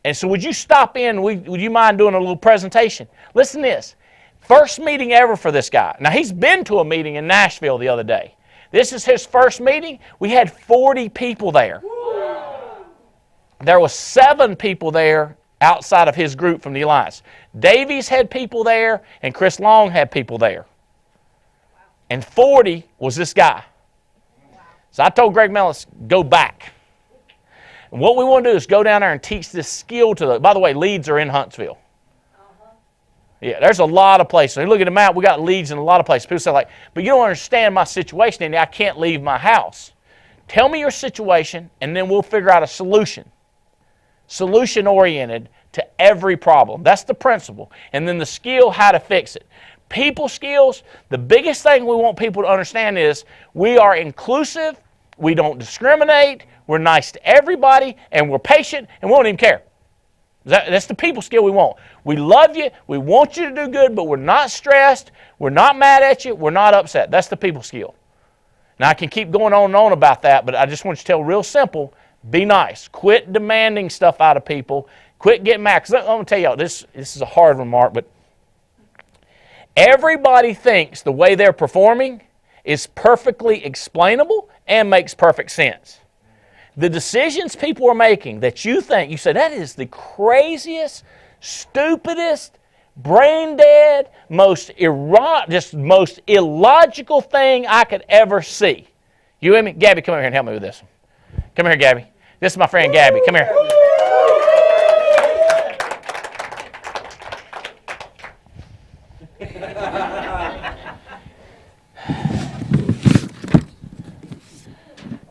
And so would you stop in, would you mind doing a little presentation? Listen to this. First meeting ever for this guy. Now, he's been to a meeting in Nashville the other day. This is his first meeting. We had 40 people there. There was 7 people there outside of his group from the Alliance. Davies had people there, and Chris Long had people there. And 40 was this guy. So I told Greg Mellis, go back. And what we want to do is go down there and teach this skill to the... By the way, leads are in Huntsville. Yeah, there's a lot of places. You look at the map, we got leads in a lot of places. People say like, but you don't understand my situation, Andy. I can't leave my house. Tell me your situation, and then we'll figure out a solution. Solution-oriented to every problem. That's the principle. And then the skill, how to fix it. People skills, the biggest thing we want people to understand is we are inclusive, we don't discriminate, we're nice to everybody, and we're patient, and we don't even care. That's the people skill we want. We love you, we want you to do good, but we're not stressed, we're not mad at you, we're not upset. That's the people skill. Now I can keep going on and on about that, but I just want you to tell real simple, be nice. Quit demanding stuff out of people. Quit getting mad. Because I'm going to tell y'all, this is a hard remark, but everybody thinks the way they're performing is perfectly explainable and makes perfect sense. The decisions people are making that you think, you say, that is the craziest, stupidest, brain dead, most illogical thing I could ever see. You with me? Gabby, come over here and help me with this. Come here, Gabby. This is my friend Gabby. Come here.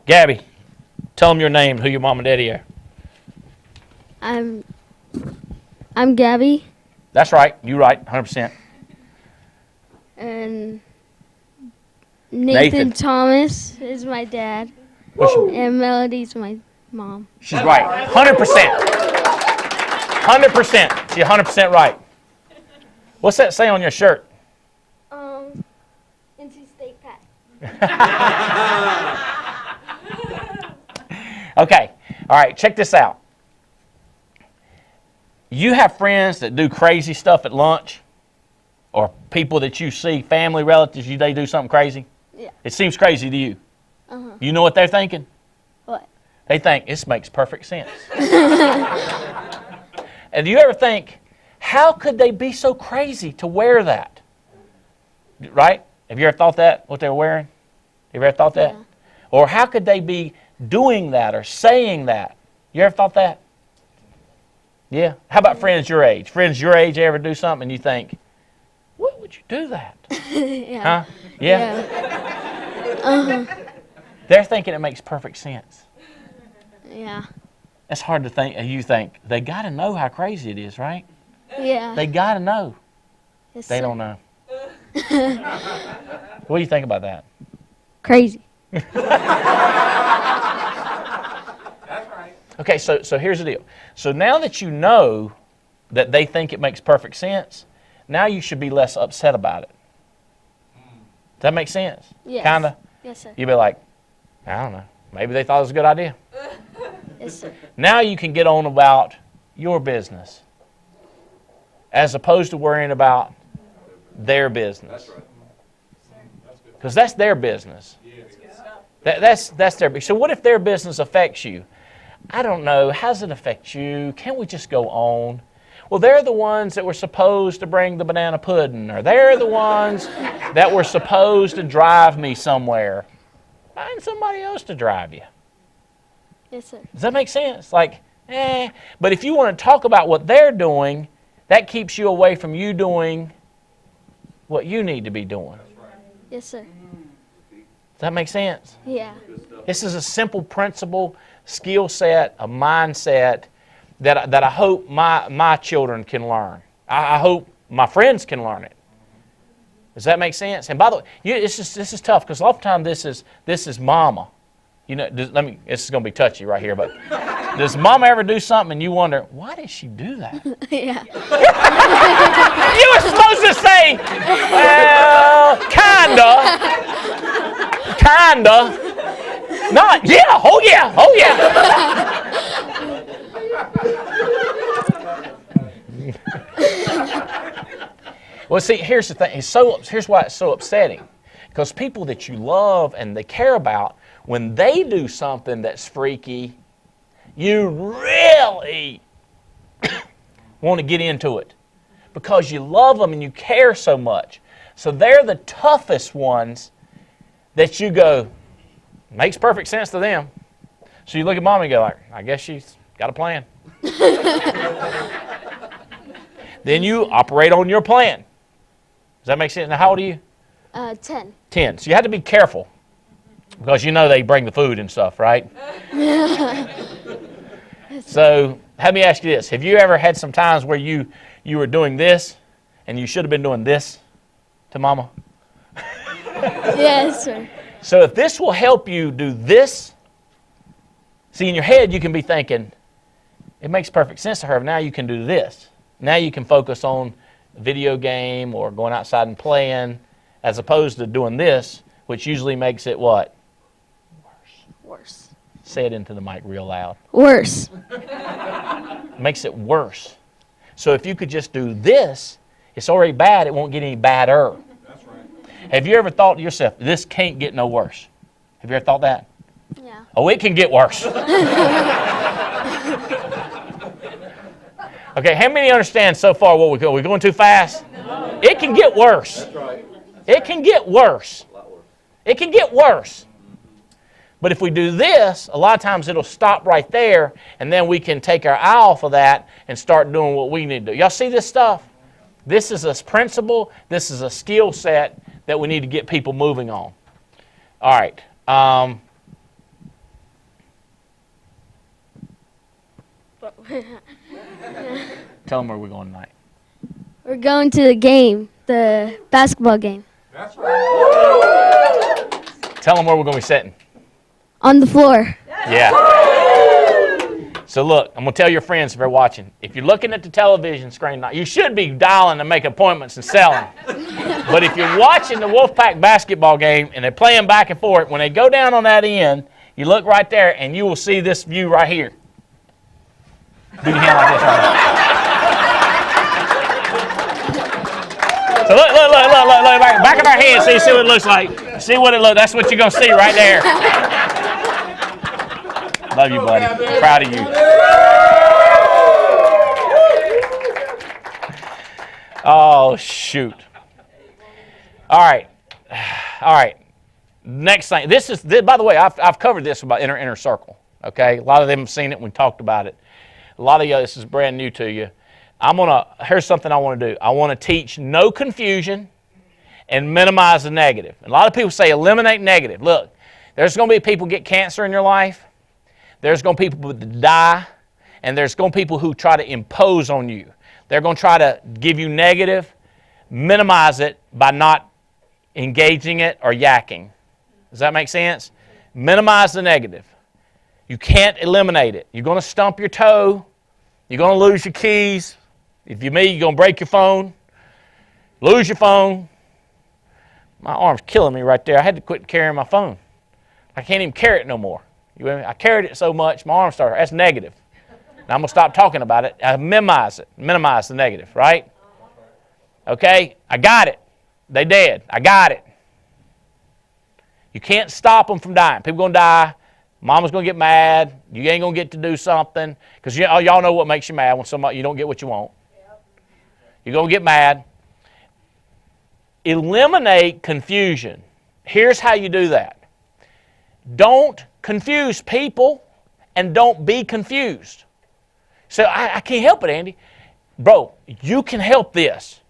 Gabby, tell them your name, who your mom and daddy are. I'm Gabby, That's right. You right, 100%. and Nathan. Nathan Thomas is my dad, What's your, and Melody's my mom. she's right, 100%. 100%. She's 100% right. What's that say on your shirt? NC State Pat. Okay. All right, check this out. You have friends that do crazy stuff at lunch, or people that you see, family, relatives, they do something crazy? Yeah. It seems crazy to you. Uh-huh. You know what they're thinking? What? They think, this makes perfect sense. And do you ever think, how could they be so crazy to wear that? Right? Have you ever thought that, what they were wearing? Have you ever thought that? Yeah. Or how could they be doing that or saying that? You ever thought that? Yeah. How about friends your age? Friends your age ever do something and you think, what would you do that? Yeah. Huh? Yeah? Uh-huh. They're thinking it makes perfect sense. Yeah. It's hard to think. You think, they got to know how crazy it is, right? Yeah. They got to know. Yes, They sir. don't know. What do you think about that? Crazy. Okay, so here's the deal. So now that you know that they think it makes perfect sense, now you should be less upset about it. Does that make sense? Yes. Kind of? Yes, sir. You'd be like, I don't know. Maybe they thought it was a good idea. Yes, sir. Now you can get on about your business as opposed to worrying about their business. Because that's their business. That's their business. So what if their business affects you? I don't know. How does it affect you? Can't we just go on? Well, they're the ones that were supposed to bring the banana pudding, or they're the ones that were supposed to drive me somewhere. Find somebody else to drive you. Yes, sir. Does that make sense? Like, But if you want to talk about what they're doing, that keeps you away from you doing what you need to be doing. Yes, sir. Does that make sense? Yeah. This is a simple principle, skill set, a mindset that I hope my children can learn. I hope my friends can learn it. Does that make sense? And by the way, this is tough because a lot of times this is mama. You know, this is going to be touchy right here, but does mama ever do something and you wonder, why did she do that? Yeah. You were supposed to say, well, kinda. Not, yeah, oh yeah, oh yeah. Well, see, here's the thing. Here's why it's so upsetting. Because people that you love and they care about, when they do something that's freaky, you really want to get into it. Because you love them and you care so much. So they're the toughest ones that you go, makes perfect sense to them. So you look at mom and go like, I guess she's got a plan. Then you operate on your plan. Does that make sense? Now, how old are you? 10. 10. So you have to be careful because you know they bring the food and stuff, right? So let me ask you this. Have you ever had some times where you were doing this and you should have been doing this to mama? Yes, sir. So if this will help you do this, see, in your head you can be thinking, it makes perfect sense to her. Now you can do this. Now you can focus on a video game or going outside and playing as opposed to doing this, which usually makes it what? Worse. Say it into the mic real loud. Worse. Makes it worse. So if you could just do this, it's already bad. It won't get any badder. That's right. Have you ever thought to yourself, this can't get no worse? Have you ever thought that? Yeah. Oh, it can get worse. Okay, how many understand so far what we go? We're going too fast? No. It can get worse. That's right. It can get worse. A lot worse. It can get worse. But if we do this, a lot of times it'll stop right there, and then we can take our eye off of that and start doing what we need to do. Y'all see this stuff? This is a principle. This is a skill set that we need to get people moving on. All right. Tell them where we're going tonight. We're going to the game, the basketball game. That's right. Tell them where we're going to be sitting. On the floor. Yeah. So look, I'm going to tell your friends if they're watching. If you're looking at the television screen, you should be dialing to make appointments and selling. But if you're watching the Wolfpack basketball game and they're playing back and forth, when they go down on that end, you look right there and you will see this view right here. Do your hand like this right now. So look, back of our hand, so you see what it looks like. See what it looks. That's what you're going to see right there. Love you, buddy. Proud of you. Oh, shoot. All right. Next thing. This, by the way, I've covered this about inner circle. Okay? A lot of them have seen it. We talked about it. A lot of you, this is brand new to you. Here's something I want to do. I want to teach no confusion and minimize the negative. And a lot of people say eliminate negative. Look, there's going to be people get cancer in your life. There's going to be people that die. And there's going to be people who try to impose on you. They're going to try to give you negative. Minimize it by not engaging it or yakking. Does that make sense? Minimize the negative. You can't eliminate it. You're going to stump your toe. You're going to lose your keys. If you're me, you're going to break your phone. Lose your phone. My arm's killing me right there. I had to quit carrying my phone. I can't even carry it no more. You with me? I carried it so much, my arm started. That's negative. Now I'm going to stop talking about it. I minimize it. Minimize the negative, right? Okay? I got it. They dead. I got it. You can't stop them from dying. People going to die. Mama's going to get mad. You ain't going to get to do something. Because y'all know what makes you mad when you don't get what you want. You're going to get mad. Eliminate confusion. Here's how you do that. Don't confuse people and don't be confused. So I can't help it, Andy. Bro, you can help this.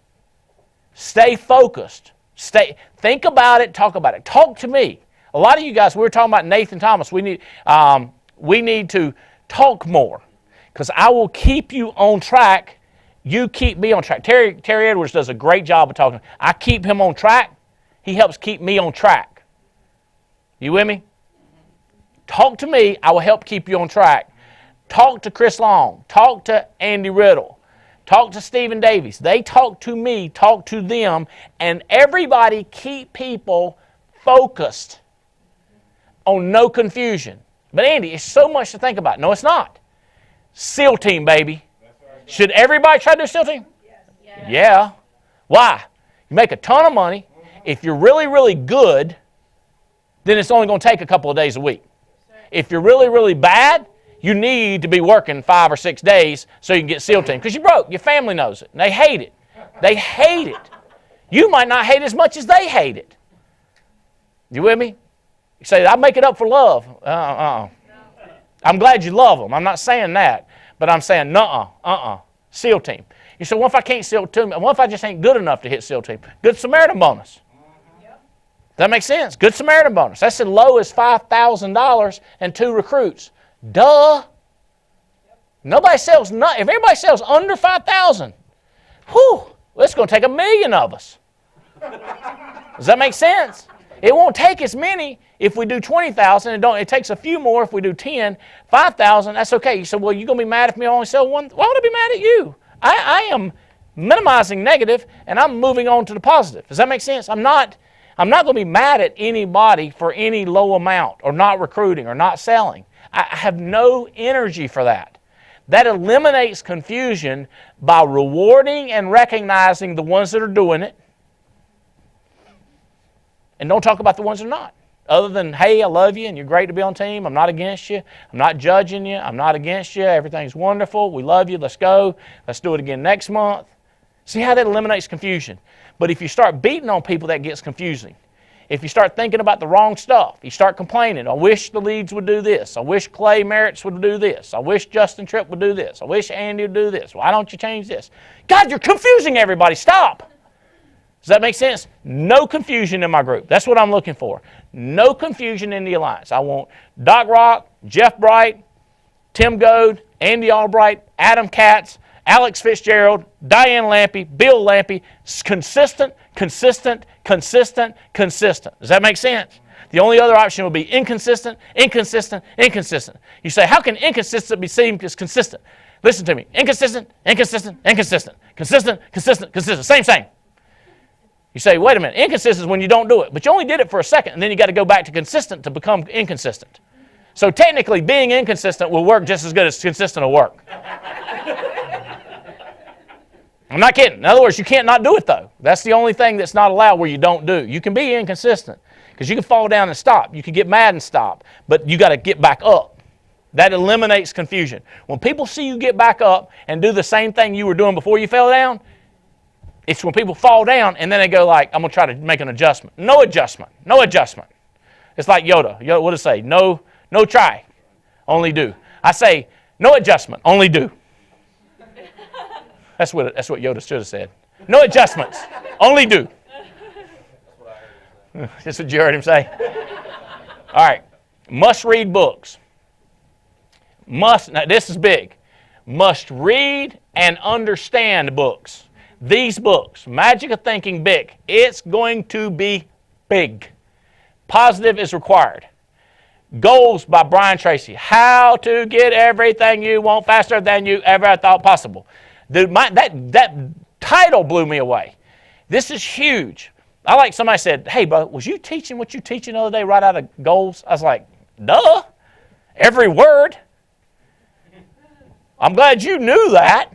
Stay focused. Think about it. Talk about it. Talk to me. A lot of you guys, we were talking about Nathan Thomas. We need to talk more because I will keep you on track. You keep me on track. Terry Edwards does a great job of talking. I keep him on track. He helps keep me on track. You with me? Talk to me. I will help keep you on track. Talk to Chris Long. Talk to Andy Riddle. Talk to Stephen Davies. They talk to me. Talk to them. And everybody keep people focused on no confusion. But Andy, it's so much to think about. No, it's not. SEAL team, baby. Should everybody try to do a SEAL team? Yes. Yeah. Why? You make a ton of money. If you're really, really good, then it's only going to take a couple of days a week. If you're really, really bad, you need to be working 5 or 6 days so you can get SEAL team. Because you're broke. Your family knows it. And they hate it. They hate it. You might not hate it as much as they hate it. You with me? You say, I make it up for love. I'm glad you love them. I'm not saying that. But I'm saying, SEAL team. You say, what if I can't SEAL team? What if I just ain't good enough to hit SEAL team? Good Samaritan bonus. Does that make sense? Good Samaritan bonus. That's as low as $5,000 and 2 recruits. Duh. Nobody sells, if everybody sells under 5,000, whew, it's going to take 1 million of us. Does that make sense? It won't take as many if we do 20,000. It takes a few more if we do 10. 5,000, that's okay. You say, well, you're going to be mad if me only sell one? Why would I be mad at you? I am minimizing negative, and I'm moving on to the positive. Does that make sense? I'm not going to be mad at anybody for any low amount or not recruiting or not selling. I have no energy for that. That eliminates confusion by rewarding and recognizing the ones that are doing it. And don't talk about the ones that are not. other than, hey, I love you and you're great to be on team. I'm not against you. I'm not judging you. I'm not against you. Everything's wonderful. We love you. Let's go. Let's do it again next month. See how that eliminates confusion. But if you start beating on people, that gets confusing. If you start thinking about the wrong stuff, you start complaining, I wish the Leeds would do this. I wish Clay Merritts would do this. I wish Justin Tripp would do this. I wish Andy would do this. Why don't you change this? God, you're confusing everybody. Stop. Does that make sense? No confusion in my group. That's what I'm looking for. No confusion in the alliance. I want Doc Rock, Jeff Bright, Tim Goad, Andy Albright, Adam Katz, Alex Fitzgerald, Diane Lampy, Bill Lampy, consistent, consistent, consistent, consistent. Does that make sense? The only other option would be inconsistent, inconsistent, inconsistent. You say, how can inconsistent be seen as consistent? Listen to me. Inconsistent, inconsistent, inconsistent. Consistent, consistent, consistent. Same. You say, wait a minute. Inconsistent is when you don't do it. But you only did it for a second, and then you got to go back to consistent to become inconsistent. So technically, being inconsistent will work just as good as consistent will work. I'm not kidding. In other words, you can't not do it, though. That's the only thing that's not allowed where you don't do. You can be inconsistent because you can fall down and stop. You can get mad and stop, but you got to get back up. That eliminates confusion. When people see you get back up and do the same thing you were doing before you fell down, it's when people fall down and then they go like, I'm going to try to make an adjustment. No adjustment. No adjustment. It's like Yoda. Yoda, what does it say? No try, only do. I say, no adjustment, only do. That's what Yoda should have said. No adjustments, only do. That's what you heard him say. All right, must read books. Now this is big. Must read and understand books. These books, Magic of Thinking Big, it's going to be big. Positive is required. Goals by Brian Tracy. How to get everything you want faster than you ever thought possible. Dude, that title blew me away. This is huge. I like somebody said, hey, bro, was you teaching what you teaching the other day right out of goals? I was like, duh. Every word. I'm glad you knew that.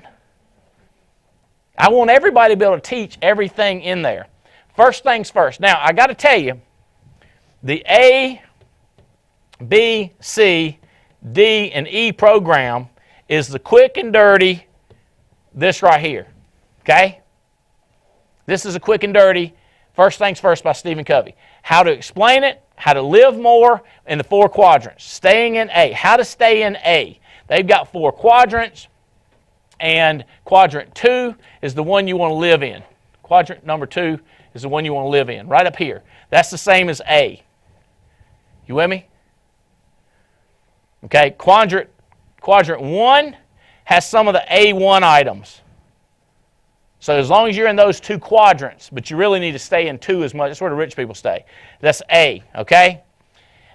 I want everybody to be able to teach everything in there. First things first. Now, I got to tell you, the A, B, C, D, and E program is the quick and dirty, this right here, okay? This is a quick and dirty, First Things First by Stephen Covey. How to explain it, how to live more in the 4 quadrants. Staying in A, how to stay in A. They've got 4 quadrants, and quadrant 2 is the one you want to live in. Quadrant number 2 is the one you want to live in, right up here. That's the same as A. You with me? Okay, quadrant 1 has some of the A1 items. So as long as you're in those 2 quadrants, but you really need to stay in 2 as much, that's where the rich people stay. That's A, okay?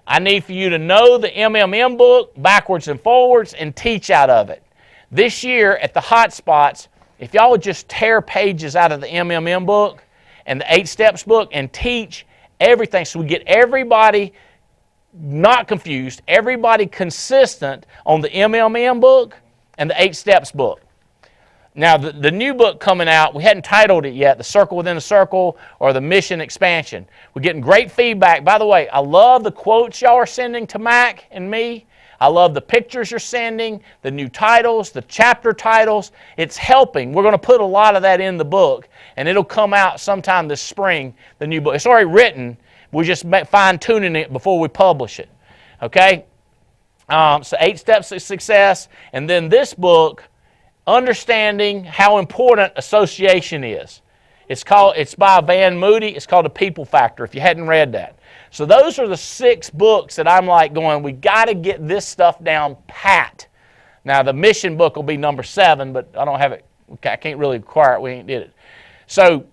I need for you to know the MMM book backwards and forwards and teach out of it. This year at the hot spots, if y'all would just tear pages out of the MMM book and the 8 Steps book and teach everything so we get everybody not confused, everybody consistent on the MMM book and the 8 Steps book. Now, the new book coming out, we hadn't titled it yet, The Circle Within a Circle or The Mission Expansion. We're getting great feedback. By the way, I love the quotes y'all are sending to Mac and me. I love the pictures you're sending, the new titles, the chapter titles. It's helping. We're going to put a lot of that in the book, and it'll come out sometime this spring, the new book. It's already written. We're just fine-tuning it before we publish it. Okay? So 8 Steps to Success. And then this book, Understanding How Important Association Is. It's by Van Moody. It's called The People Factor, if you hadn't read that. So those are the 6 books that I'm like going, we got to get this stuff down pat. Now, the mission book will be number 7, but I don't have it. I can't really acquire it. We ain't did it. So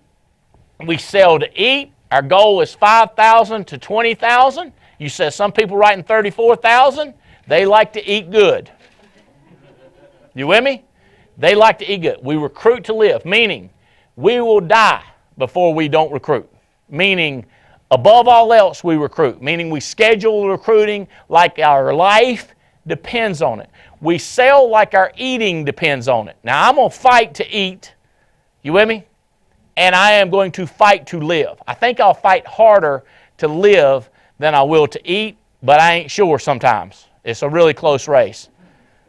we sell to eat. Our goal is 5,000 to 20,000. You said some people writing 34,000. They like to eat good. You with me? They like to eat good. We recruit to live, meaning we will die before we don't recruit. Meaning, above all else, we recruit. Meaning we schedule recruiting like our life depends on it. We sell like our eating depends on it. Now, I'm going to fight to eat. You with me? And I am going to fight to live. I think I'll fight harder to live than I will to eat, but I ain't sure sometimes. It's a really close race.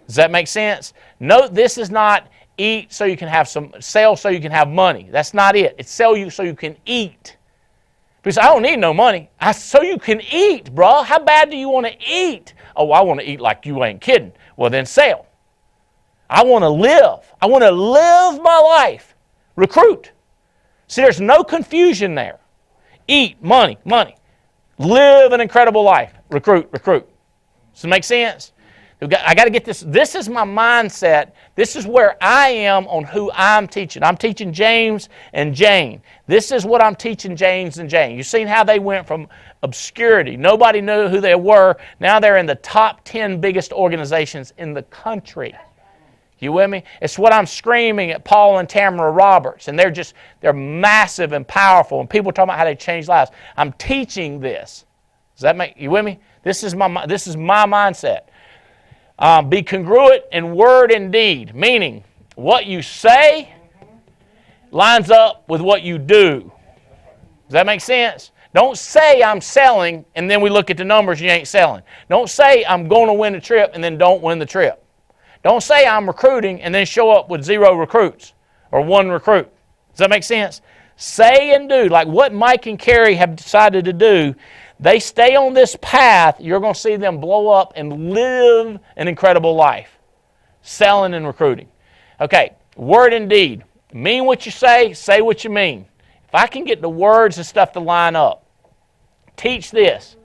Does that make sense? Note, this is not eat so you can have sell so you can have money. That's not it. It's sell you so you can eat. Because I don't need no money. So you can eat, bro. How bad do you want to eat? Oh, I want to eat like you ain't kidding. Well, then sell. I want to live. I want to live my life. Recruit. See, there's no confusion there. Eat, money, money. Live an incredible life. Recruit, recruit. Does it make sense? I got to get this. This is my mindset. This is where I am on who I'm teaching. I'm teaching James and Jane. This is what I'm teaching James and Jane. You've seen how they went from obscurity. Nobody knew who they were. Now they're in the top 10 biggest organizations in the country. You with me? It's what I'm screaming at Paul and Tamara Roberts. And they're massive and powerful. And people talking about how they change lives. I'm teaching this. Does that make you with me? This is my mindset. Be congruent in word and deed, meaning what you say lines up with what you do. Does that make sense? Don't say I'm selling and then we look at the numbers and you ain't selling. Don't say I'm going to win the trip and then don't win the trip. Don't say I'm recruiting and then show up with 0 recruits or 1 recruit. Does that make sense? Say and do, like what Mike and Carrie have decided to do. They stay on this path, you're going to see them blow up and live an incredible life. Selling and recruiting. Okay, word and deed. Mean what you say what you mean. If I can get the words and stuff to line up, teach this.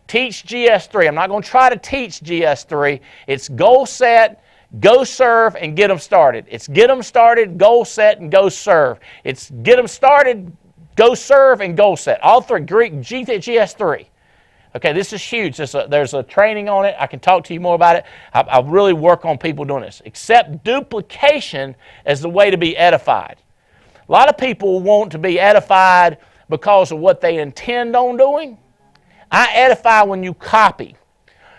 Teach GS3. I'm not going to try to teach GS3. It's goal set, go serve, and get them started. It's get them started, goal set, and go serve. It's get them started, go serve, and goal set. All three, Greek, GS3. Okay, this is huge. There's a training on it. I can talk to you more about it. I really work on people doing this. Accept duplication as the way to be edified. A lot of people want to be edified because of what they intend on doing. I edify when you copy.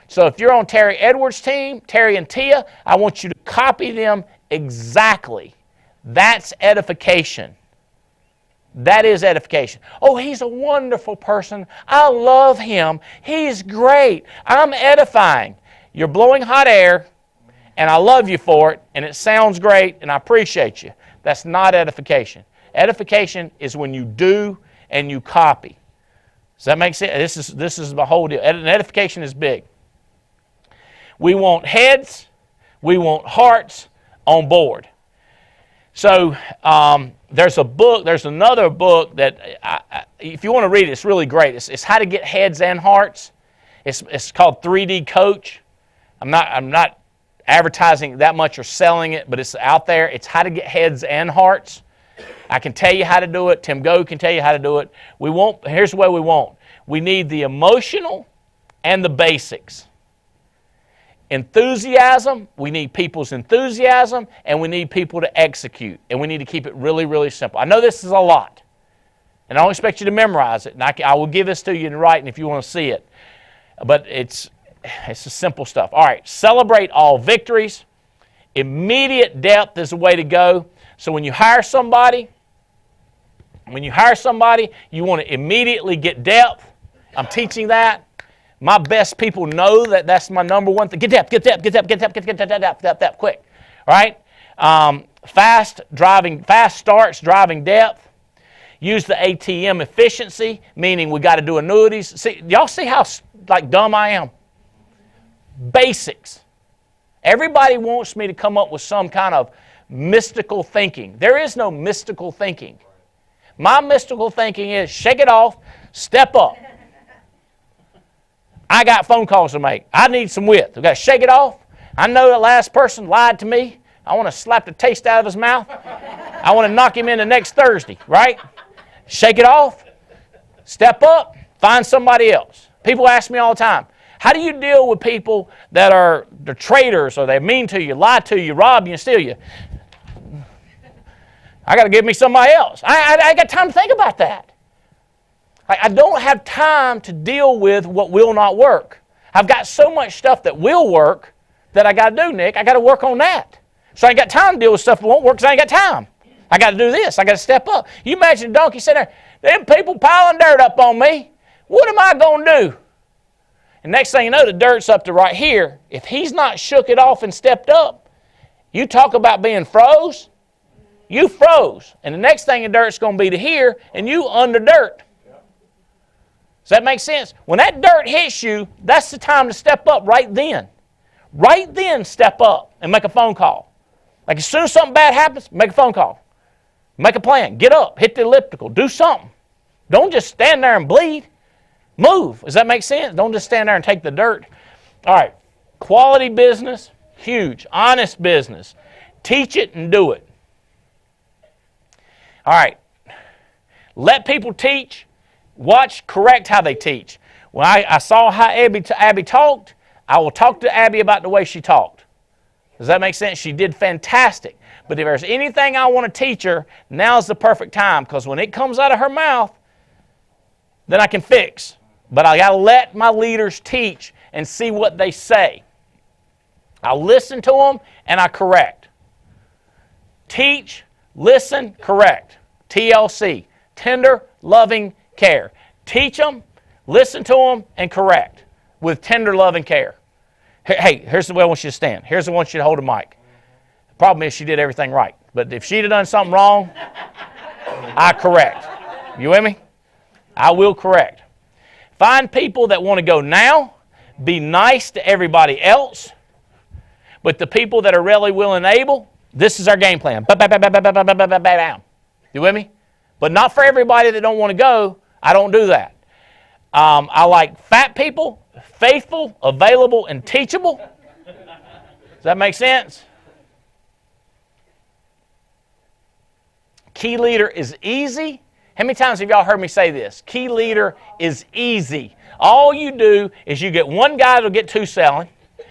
So if you're on Terry Edwards' team, Terry and Tia, I want you to copy them exactly. That's edification. That is edification. Oh, he's a wonderful person. I love him. He's great. I'm edifying. You're blowing hot air, and I love you for it, and it sounds great, and I appreciate you. That's not edification. Edification is when you do and you copy. Does that make sense? This is the whole deal. And edification is big. We want heads. We want hearts on board. So there's another book that if you want to read it, it's really great. It's how to get heads and hearts. It's called 3D Coach. I'm not advertising that much or selling it, but it's out there. It's how to get heads and hearts. I can tell you how to do it. Tim Go can tell you how to do it. Here's the way we want. We need the emotional and the basics. Enthusiasm, we need people's enthusiasm, and we need people to execute. And we need to keep it really, really simple. I know this is a lot, and I don't expect you to memorize it. And I will give this to you in writing if you want to see it. But it's the simple stuff. All right, celebrate all victories. Immediate depth is the way to go. So when you hire somebody, you want to immediately get depth. I'm teaching that. My best people know that that's my number one thing. Get depth, quick. All right? Fast starts, driving depth. Use the ATM efficiency, meaning we got to do annuities. See, y'all see how dumb I am? Basics. Everybody wants me to come up with some kind of mystical thinking. There is no mystical thinking. My mystical thinking is shake it off, step up. I got phone calls to make. I need some width. We've got to shake it off. I know the last person lied to me. I want to slap the taste out of his mouth. I want to knock him into next Thursday, right? Shake it off. Step up. Find somebody else. People ask me all the time, how do you deal with people that are traitors or they're mean to you, lie to you, rob you, and steal you? I got to give me somebody else. I ain't got time to think about that. I don't have time to deal with what will not work. I've got so much stuff that will work that I got to do, Nick. I got to work on that. So I ain't got time to deal with stuff that won't work because I ain't got time. I got to do this. I got to step up. You imagine a donkey sitting there, them people piling dirt up on me. What am I going to do? And next thing you know, the dirt's up to right here. If he's not shook it off and stepped up, you talk about being froze, you froze. And the next thing the dirt's going to be to here, and you under dirt. Does that make sense? When that dirt hits you, that's the time to step up right then. Right then, step up and make a phone call. Like as soon as something bad happens, make a phone call. Make a plan. Get up. Hit the elliptical. Do something. Don't just stand there and bleed. Move. Does that make sense? Don't just stand there and take the dirt. All right. Quality business, huge. Honest business. Teach it and do it. All right. Let people teach. Watch, correct how they teach. When I saw how Abby talked, I will talk to Abby about the way she talked. Does that make sense? She did fantastic. But if there's anything I want to teach her, now's the perfect time, because when it comes out of her mouth, then I can fix. But I got to let my leaders teach and see what they say. I listen to them and I correct. Teach, listen, correct. TLC, tender, loving care. Teach them, listen to them, and correct with tender, loving care. Hey, here's the way I want you to stand. Here's the way I want you to hold a mic. The problem is she did everything right. But if she'd have done something wrong, I correct. You with me? I will correct. Find people that want to go now. Be nice to everybody else. But the people that are really willing and able, this is our game plan. You with me? But not for everybody that don't want to go. I don't do that. I like fat people, faithful, available, and teachable. Does that make sense? Key leader is easy. How many times have y'all heard me say this? Key leader is easy. All you do is you get one guy that'll get two selling.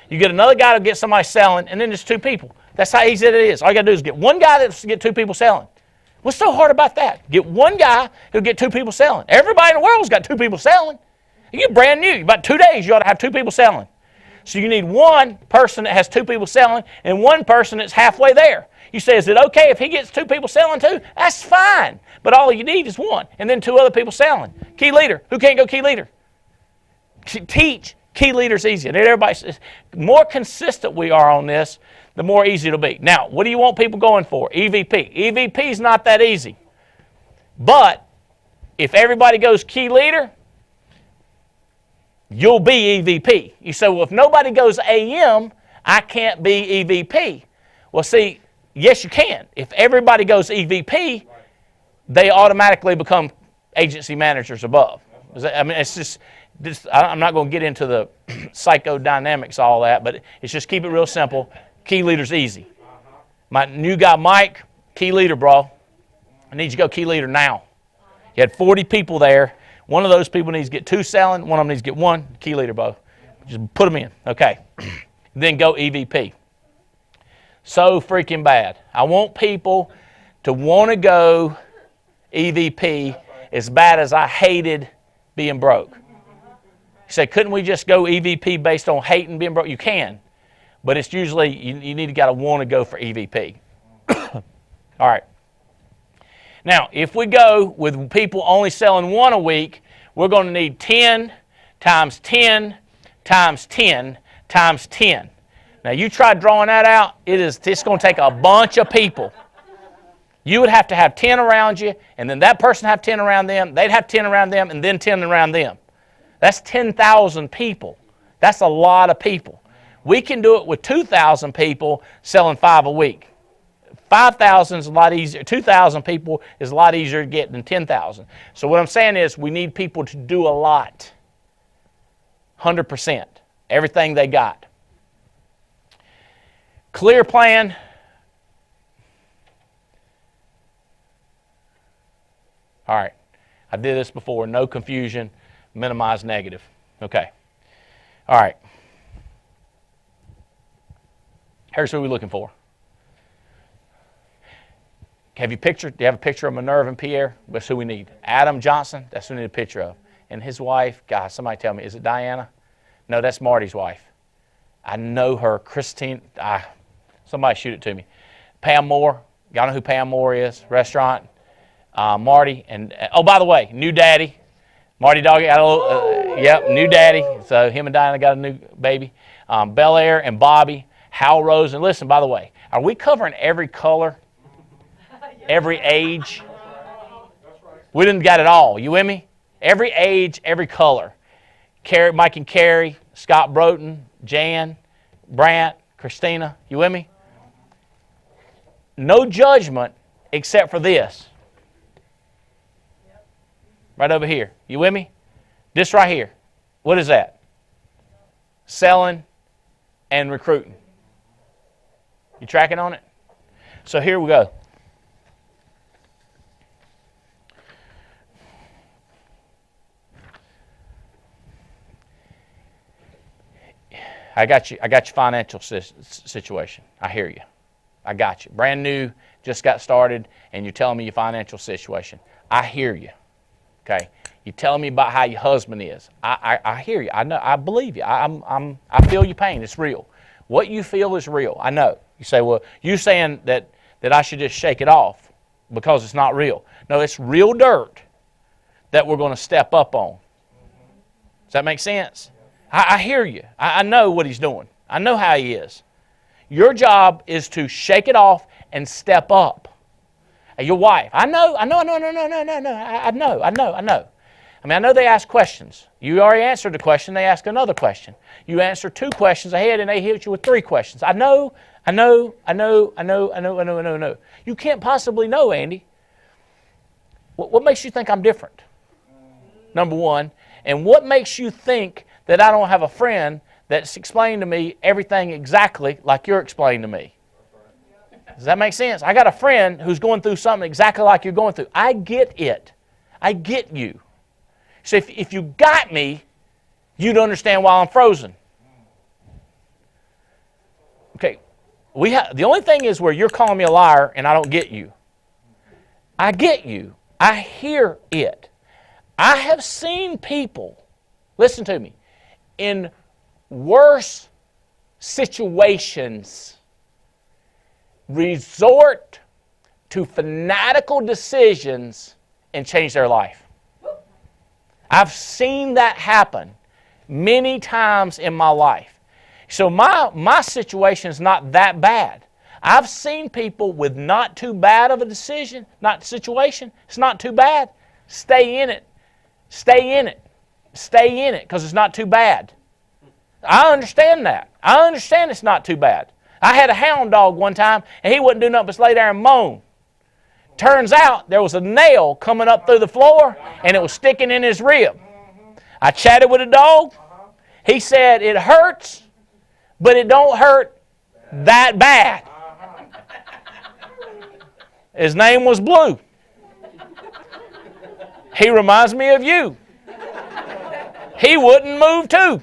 You get another guy that'll get somebody selling, and then there's two people. That's how easy it is. All you got to do is get one guy that'll get two people selling. What's so hard about that? Get one guy who'll get two people selling. Everybody in the world's got two people selling. You're brand new. About 2 days, you ought to have two people selling. So you need one person that has two people selling and one person that's halfway there. You say, is it okay if he gets two people selling too? That's fine. But all you need is one. And then two other people selling. Key leader. Who can't go key leader? Teach. Key leader's easy. And everybody says, the more consistent we are on this, the more easy it'll be. Now, what do you want people going for? EVP. EVP is not that easy. But if everybody goes key leader, you'll be EVP. You say, well, if nobody goes AM, I can't be EVP. Well, see, yes, you can. If everybody goes EVP, they automatically become agency managers above. I mean, it's just I'm not going to get into the psychodynamics, all that, but it's just keep it real simple. Key leader's easy. My new guy, Mike, key leader, bro. I need you to go key leader now. You had 40 people there. One of those people needs to get two selling. One of them needs to get one. Key leader, bro. Just put them in. Okay. Then go EVP. So freaking bad. I want people to want to go EVP as bad as I hated being broke. You say, couldn't we just go EVP based on hating being broke? You can. But it's usually, you need to got to want to go for EVP. All right. Now, if we go with people only selling one a week, we're going to need 10 times 10 times 10 times 10. Now, you try drawing that out, it's going to take a bunch of people. You would have to have 10 around you, and then that person have 10 around them, they'd have 10 around them, and then 10 around them. That's 10,000 people. That's a lot of people. We can do it with 2,000 people selling 5 a week. 5,000 is a lot easier. 2,000 people is a lot easier to get than 10,000. So what I'm saying is we need people to do a lot. 100%. Everything they got. Clear plan. All right. I did this before. No confusion. Minimize negative. Okay. All right. Here's who we're looking for. Do you have a picture of Minerva and Pierre? That's who we need. Adam Johnson, that's who we need a picture of. And his wife, God, somebody tell me, is it Diana? No, that's Marty's wife. I know her. Christine, somebody shoot it to me. Pam Moore, y'all know who Pam Moore is? Restaurant. Marty, and oh, by the way, new daddy. Marty Doggy, Yep, new daddy. So him and Diana got a new baby. Bel Air and Bobby, Hal Rose. And listen, by the way, are we covering every color, every age? We didn't got it all. You with me? Every age, every color. Mike and Carrie, Scott Broughton, Jan, Brant, Christina. You with me? No judgment except for this. Right over here. You with me? This right here. What is that? Selling and recruiting. You tracking on it? So here we go. I got your financial situation. I hear you. I got you. Brand new, just got started, and you're telling me your financial situation. I hear you. Okay? You're telling me about how your husband is. I hear you. I know. I believe you. I feel your pain. It's real. What you feel is real. I know. You say, well, you're saying that I should just shake it off because it's not real. No, it's real dirt that we're going to step up on. Does that make sense? I hear you. I know what he's doing. I know how he is. Your job is to shake it off and step up. Your wife, I know. I know. I mean, I know they ask questions. You already answered the question. They ask another question. You answer 2 questions ahead, and they hit you with 3 questions. I know. You can't possibly know, Andy. What makes you think I'm different? Number one. And what makes you think that I don't have a friend that's explained to me everything exactly like you're explaining to me? Does that make sense? I got a friend who's going through something exactly like you're going through. I get it. I get you. So if you got me, you'd understand why I'm frozen. Okay. The only thing is where you're calling me a liar and I don't get you. I get you. I hear it. I have seen people, listen to me, in worse situations resort to fanatical decisions and change their life. I've seen that happen many times in my life. So my situation is not that bad. I've seen people with not too bad of a decision, not situation, it's not too bad. Stay in it. Stay in it. Stay in it because it's not too bad. I understand that. I understand it's not too bad. I had a hound dog one time, and he wouldn't do nothing but lay there and moan. Turns out there was a nail coming up through the floor, and it was sticking in his rib. I chatted with the dog. He said it hurts, but it don't hurt that bad. His name was Blue. He reminds me of you. He wouldn't move too.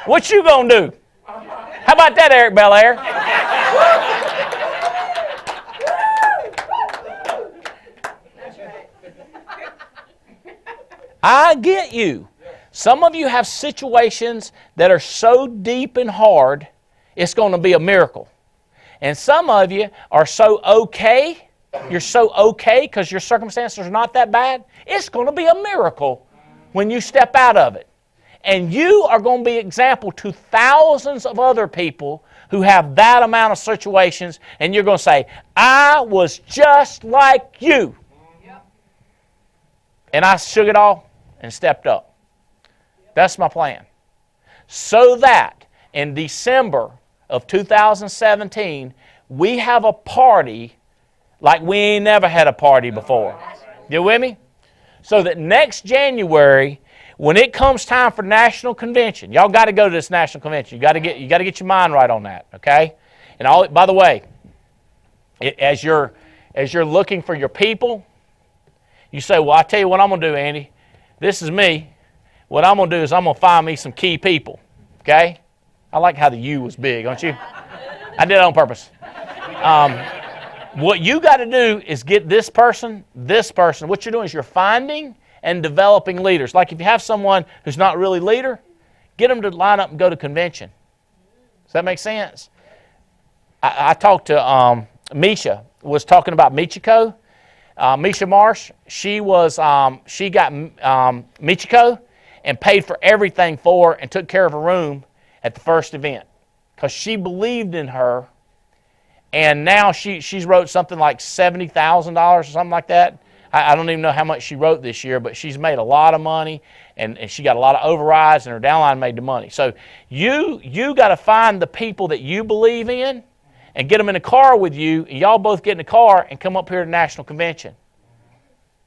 What you gonna do? How about that, Eric Belair? I get you. Some of you have situations that are so deep and hard, it's going to be a miracle. And some of you are so okay. You're so okay because your circumstances are not that bad. It's going to be a miracle when you step out of it. And you are going to be an example to thousands of other people who have that amount of situations, and you're going to say, I was just like you. Yep. And I shook it off and stepped up. That's my plan. So that in December of 2017, we have a party like we ain't never had a party before. You with me? So that next January, when it comes time for national convention, y'all got to go to this national convention. You got to get your mind right on that, okay? And by the way, as you're looking for your people, you say, well, I tell you what I'm going to do, Andy. This is me. What I'm going to do is I'm going to find me some key people, okay? I like how the U was big, don't you? I did it on purpose. What you got to do is get this person. What you're doing is you're finding and developing leaders. Like if you have someone who's not really leader, get them to line up and go to convention. Does that make sense? I talked to Misha, was talking about Michiko. Misha Marsh, she got Michiko and paid for everything for her and took care of her room at the first event because she believed in her. And now she's wrote something like $70,000 or something like that. I don't even know how much she wrote this year, but she's made a lot of money, and she got a lot of overrides, and her downline made the money. So you got to find the people that you believe in and get them in a car with you, and y'all both get in a car and come up here to the national convention.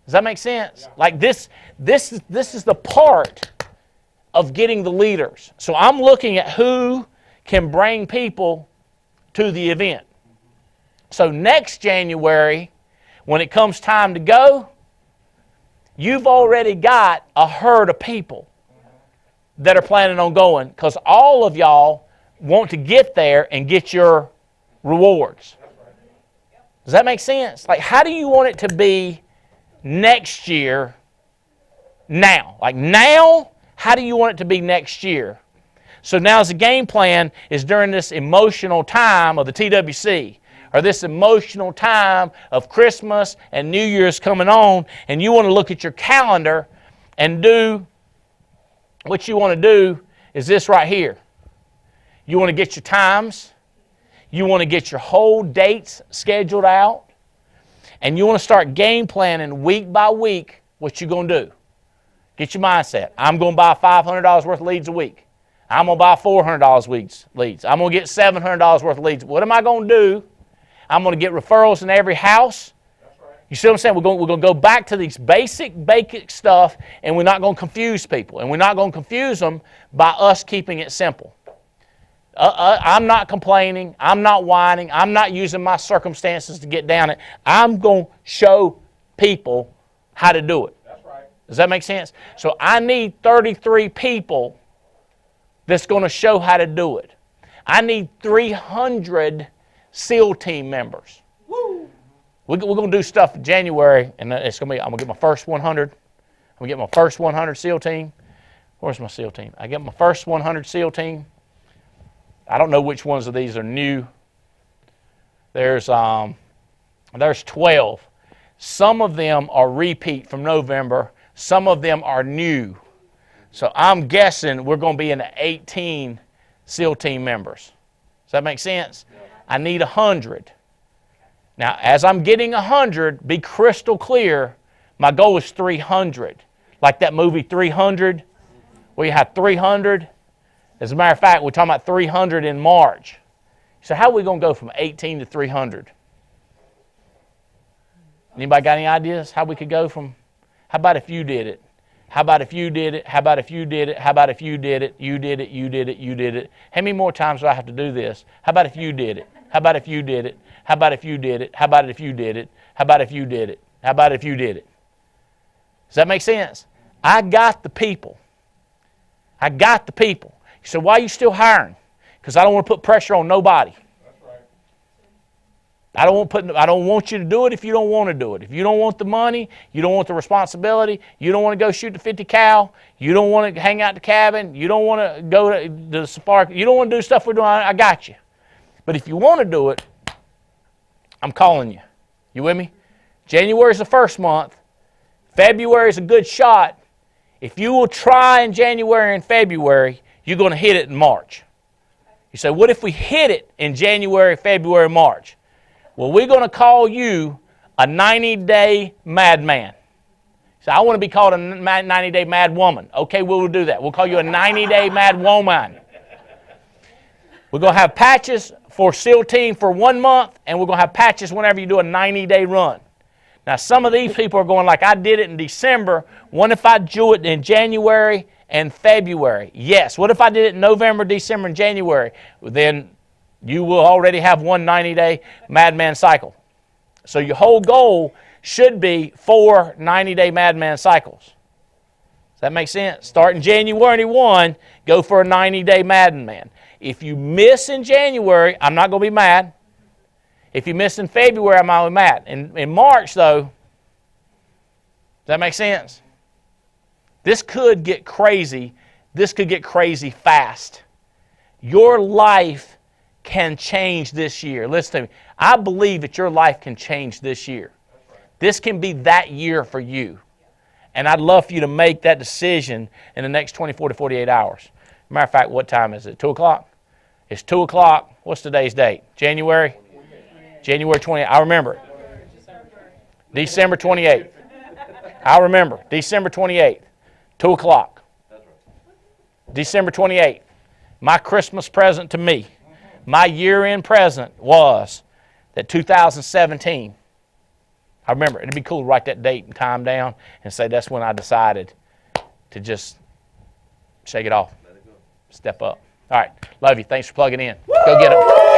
Does that make sense? Like this is the part of getting the leaders. So I'm looking at who can bring people to the event. So next January, when it comes time to go, you've already got a herd of people that are planning on going because all of y'all want to get there and get your rewards. Does that make sense? Like, how do you want it to be next year now? Like now, how do you want it to be next year? So now the game plan is during this emotional time of the TWC, or this emotional time of Christmas and New Year's coming on, and you want to look at your calendar and do what you want to do is this right here. You want to get your times. You want to get your whole dates scheduled out. And you want to start game planning week by week what you're going to do. Get your mindset. I'm going to buy $500 worth of leads a week. I'm going to buy $400 leads. I'm going to get $700 worth of leads. What am I going to do? I'm going to get referrals in every house. You see what I'm saying? We're going to go back to these basic stuff, and we're not going to confuse people. And we're not going to confuse them by us keeping it simple. I'm not complaining. I'm not whining. I'm not using my circumstances to get down it. I'm going to show people how to do it. That's right. Does that make sense? So I need 33 people that's going to show how to do it. I need 300 SEAL team members. Woo! We're going to do stuff in January, and I'm going to get my first 100. I'm going to get my first 100 SEAL team. Where's my SEAL team? I get my first 100 SEAL team. I don't know which ones of these are new. There's 12. Some of them are repeat from November. Some of them are new. So I'm guessing we're going to be in the 18 SEAL team members. Does that make sense? I need 100. Now, as I'm getting 100, be crystal clear, my goal is 300. Like that movie 300, where you have 300. As a matter of fact, we're talking about 300 in March. So how are we going to go from 18 to 300? Anybody got any ideas how we could go from, how about if you did it? How about if you did it? How about if you did it? How about if you did it? You did it, you did it, you did it. How many more times do I have to do this? How about if you did it? How about if you did it? How about if you did it? How about if you did it? How about if you did it? How about if you did it? Does that make sense? I got the people. I got the people. You say, why are you still hiring? Because I don't want to put pressure on nobody. That's right. I don't want you to do it if you don't want to do it. If you don't want the money, you don't want the responsibility, you don't want to go shoot the 50 cal, you don't want to hang out the cabin, you don't want to go to the safari, you don't want to do stuff we're doing, I got you. But if you want to do it, I'm calling you. You with me? January is the first month. February is a good shot. If you will try in January and February, you're going to hit it in March. You say, what if we hit it in January, February, March? Well, we're going to call you a 90-day madman. So I want to be called a 90-day mad woman. Okay, we'll do that. We'll call you a 90-day mad woman. We're going to have patches for SEAL team for 1 month, and we're going to have patches whenever you do a 90-day run. Now, some of these people are going like, I did it in December. What if I do it in January and February? Yes. What if I did it in November, December, and January? Then you will already have one 90-day madman cycle. So your whole goal should be 4 90-day madman cycles. Does that make sense? Start in January 1, go for a 90-day madman. If you miss in January, I'm not going to be mad. If you miss in February, I'm not mad. In March, though, does that make sense? This could get crazy. This could get crazy fast. Your life can change this year. Listen to me. I believe that your life can change this year. This can be that year for you. And I'd love for you to make that decision in the next 24 to 48 hours. Matter of fact, what time is it? 2 o'clock? It's 2 o'clock. What's today's date? January 28th. I remember it. December 28th. I remember. December 28th. 2 o'clock. December 28th. My Christmas present to me, my year-end present was that 2017. I remember. It'd be cool to write that date and time down and say that's when I decided to just shake it off. Step up. All right. Love you. Thanks for plugging in. Go get them.